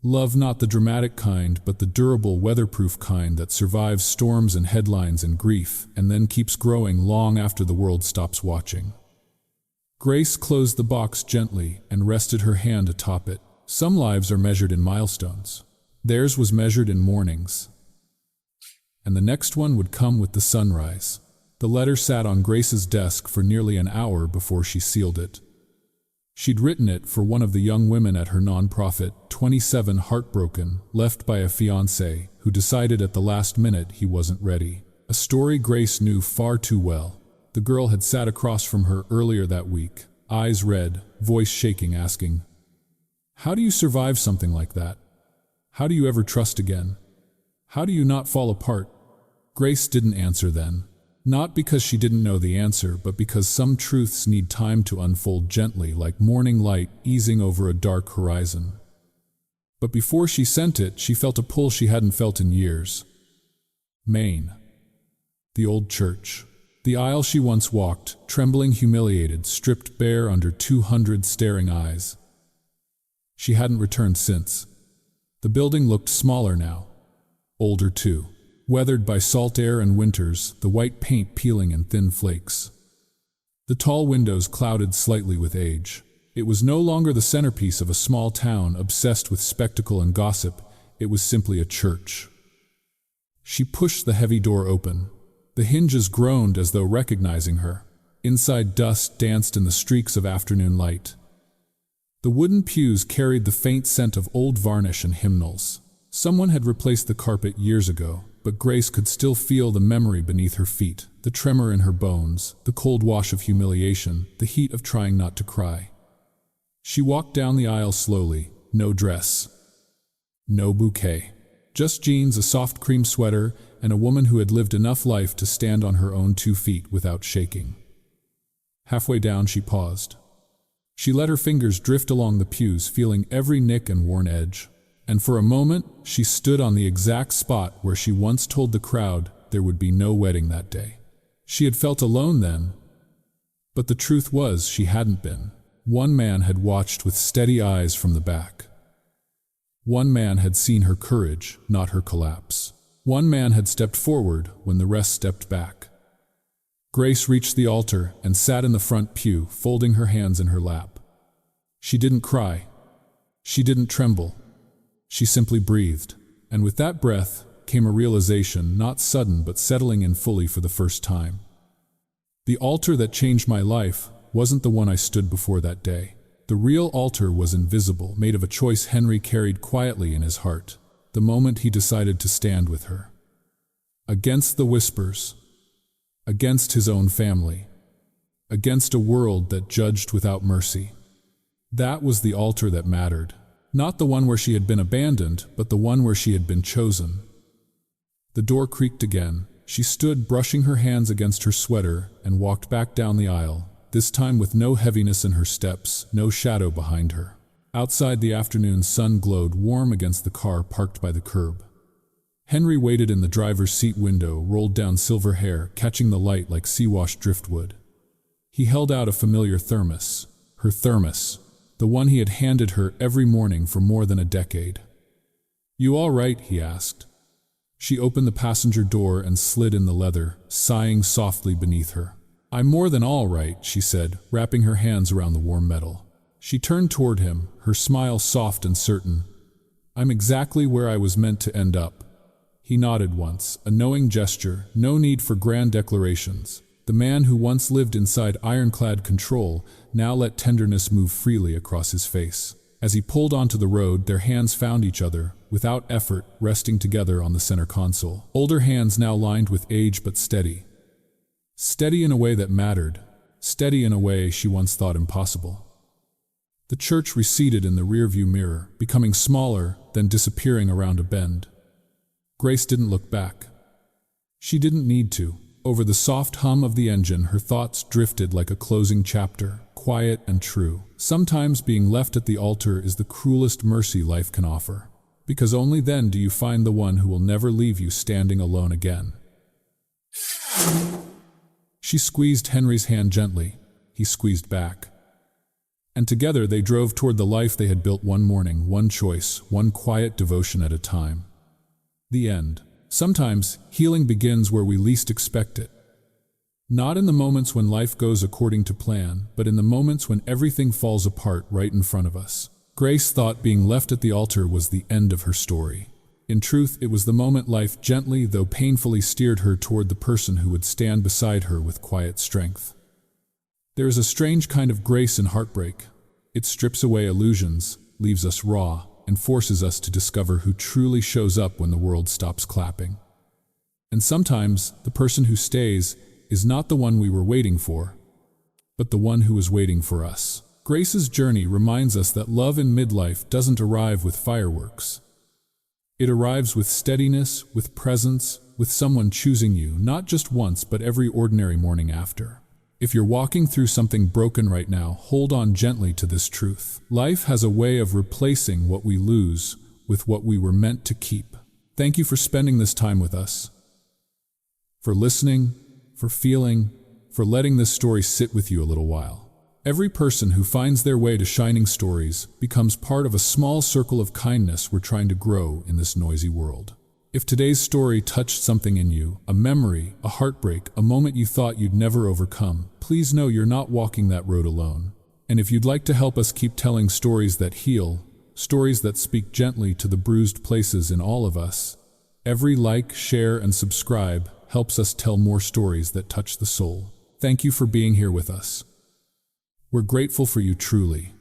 Love, not the dramatic kind, but the durable, weatherproof kind that survives storms and headlines and grief, and then keeps growing long after the world stops watching. Grace closed the box gently and rested her hand atop it. Some lives are measured in milestones. Theirs was measured in mornings. And the next one would come with the sunrise. The letter sat on Grace's desk for nearly an hour before she sealed it. She'd written it for one of the young women at her nonprofit, 27, heartbroken, left by a fiancé who decided at the last minute he wasn't ready. A story Grace knew far too well. The girl had sat across from her earlier that week, eyes red, voice shaking, asking, "How do you survive something like that? How do you ever trust again? How do you not fall apart?" Grace didn't answer then. Not because she didn't know the answer, but because some truths need time to unfold gently, like morning light easing over a dark horizon. But before she sent it, she felt a pull she hadn't felt in years. Maine. The old church. The aisle she once walked, trembling, humiliated, stripped bare under 200 staring eyes. She hadn't returned since. The building looked smaller now. Older too. Weathered by salt air and winters, the white paint peeling in thin flakes. The tall windows clouded slightly with age. It was no longer the centerpiece of a small town obsessed with spectacle and gossip. It was simply a church. She pushed the heavy door open. The hinges groaned as though recognizing her. Inside, dust danced in the streaks of afternoon light. The wooden pews carried the faint scent of old varnish and hymnals. Someone had replaced the carpet years ago, but Grace could still feel the memory beneath her feet, the tremor in her bones, the cold wash of humiliation, the heat of trying not to cry. She walked down the aisle slowly, no dress, no bouquet. Just jeans, a soft cream sweater, and a woman who had lived enough life to stand on her own 2 feet without shaking. Halfway down, she paused. She let her fingers drift along the pews, feeling every nick and worn edge. And for a moment, she stood on the exact spot where she once told the crowd there would be no wedding that day. She had felt alone then, but the truth was she hadn't been. One man had watched with steady eyes from the back. One man had seen her courage, not her collapse. One man had stepped forward when the rest stepped back. Grace reached the altar and sat in the front pew, folding her hands in her lap. She didn't cry. She didn't tremble. She simply breathed, and with that breath came a realization, not sudden but settling in fully for the first time. The altar that changed my life wasn't the one I stood before that day. The real altar was invisible, made of a choice Henry carried quietly in his heart, the moment he decided to stand with her. Against the whispers, against his own family, against a world that judged without mercy. That was the altar that mattered. Not the one where she had been abandoned, but the one where she had been chosen. The door creaked again. She stood, brushing her hands against her sweater, and walked back down the aisle, this time with no heaviness in her steps, no shadow behind her. Outside, the afternoon sun glowed warm against the car parked by the curb. Henry waited in the driver's seat window, rolled down silver hair, catching the light like sea-washed driftwood. He held out a familiar thermos, her thermos, the one he had handed her every morning for more than a decade. "You all right?" he asked. She opened the passenger door and slid in the leather, sighing softly beneath her. "I'm more than all right," she said, wrapping her hands around the warm metal. She turned toward him, her smile soft and certain. "I'm exactly where I was meant to end up." He nodded once, a knowing gesture, no need for grand declarations. The man who once lived inside ironclad control now let tenderness move freely across his face. As he pulled onto the road, their hands found each other, without effort, resting together on the center console. Older hands now lined with age but steady. Steady in a way that mattered, steady in a way she once thought impossible. The church receded in the rearview mirror, becoming smaller, then disappearing around a bend. Grace didn't look back. She didn't need to. Over the soft hum of the engine, her thoughts drifted like a closing chapter, quiet and true. Sometimes being left at the altar is the cruelest mercy life can offer, because only then do you find the one who will never leave you standing alone again. She squeezed Henry's hand gently. He squeezed back. And together they drove toward the life they had built one morning, one choice, one quiet devotion at a time. The end. Sometimes healing begins where we least expect it. Not in the moments when life goes according to plan, but in the moments when everything falls apart right in front of us. Grace thought being left at the altar was the end of her story. In truth, it was the moment life gently, though painfully, steered her toward the person who would stand beside her with quiet strength. There is a strange kind of grace in heartbreak. It strips away illusions, leaves us raw, and forces us to discover who truly shows up when the world stops clapping. And sometimes, the person who stays is not the one we were waiting for, but the one who is waiting for us. Grace's journey reminds us that love in midlife doesn't arrive with fireworks. It arrives with steadiness, with presence, with someone choosing you, not just once, but every ordinary morning after. If you're walking through something broken right now, hold on gently to this truth. Life has a way of replacing what we lose with what we were meant to keep. Thank you for spending this time with us, for listening, for feeling, for letting this story sit with you a little while. Every person who finds their way to shining stories becomes part of a small circle of kindness we're trying to grow in this noisy world. If today's story touched something in you, a memory, a heartbreak, a moment you thought you'd never overcome, please know you're not walking that road alone. And if you'd like to help us keep telling stories that heal, stories that speak gently to the bruised places in all of us, every like, share, and subscribe helps us tell more stories that touch the soul. Thank you for being here with us. We're grateful for you truly.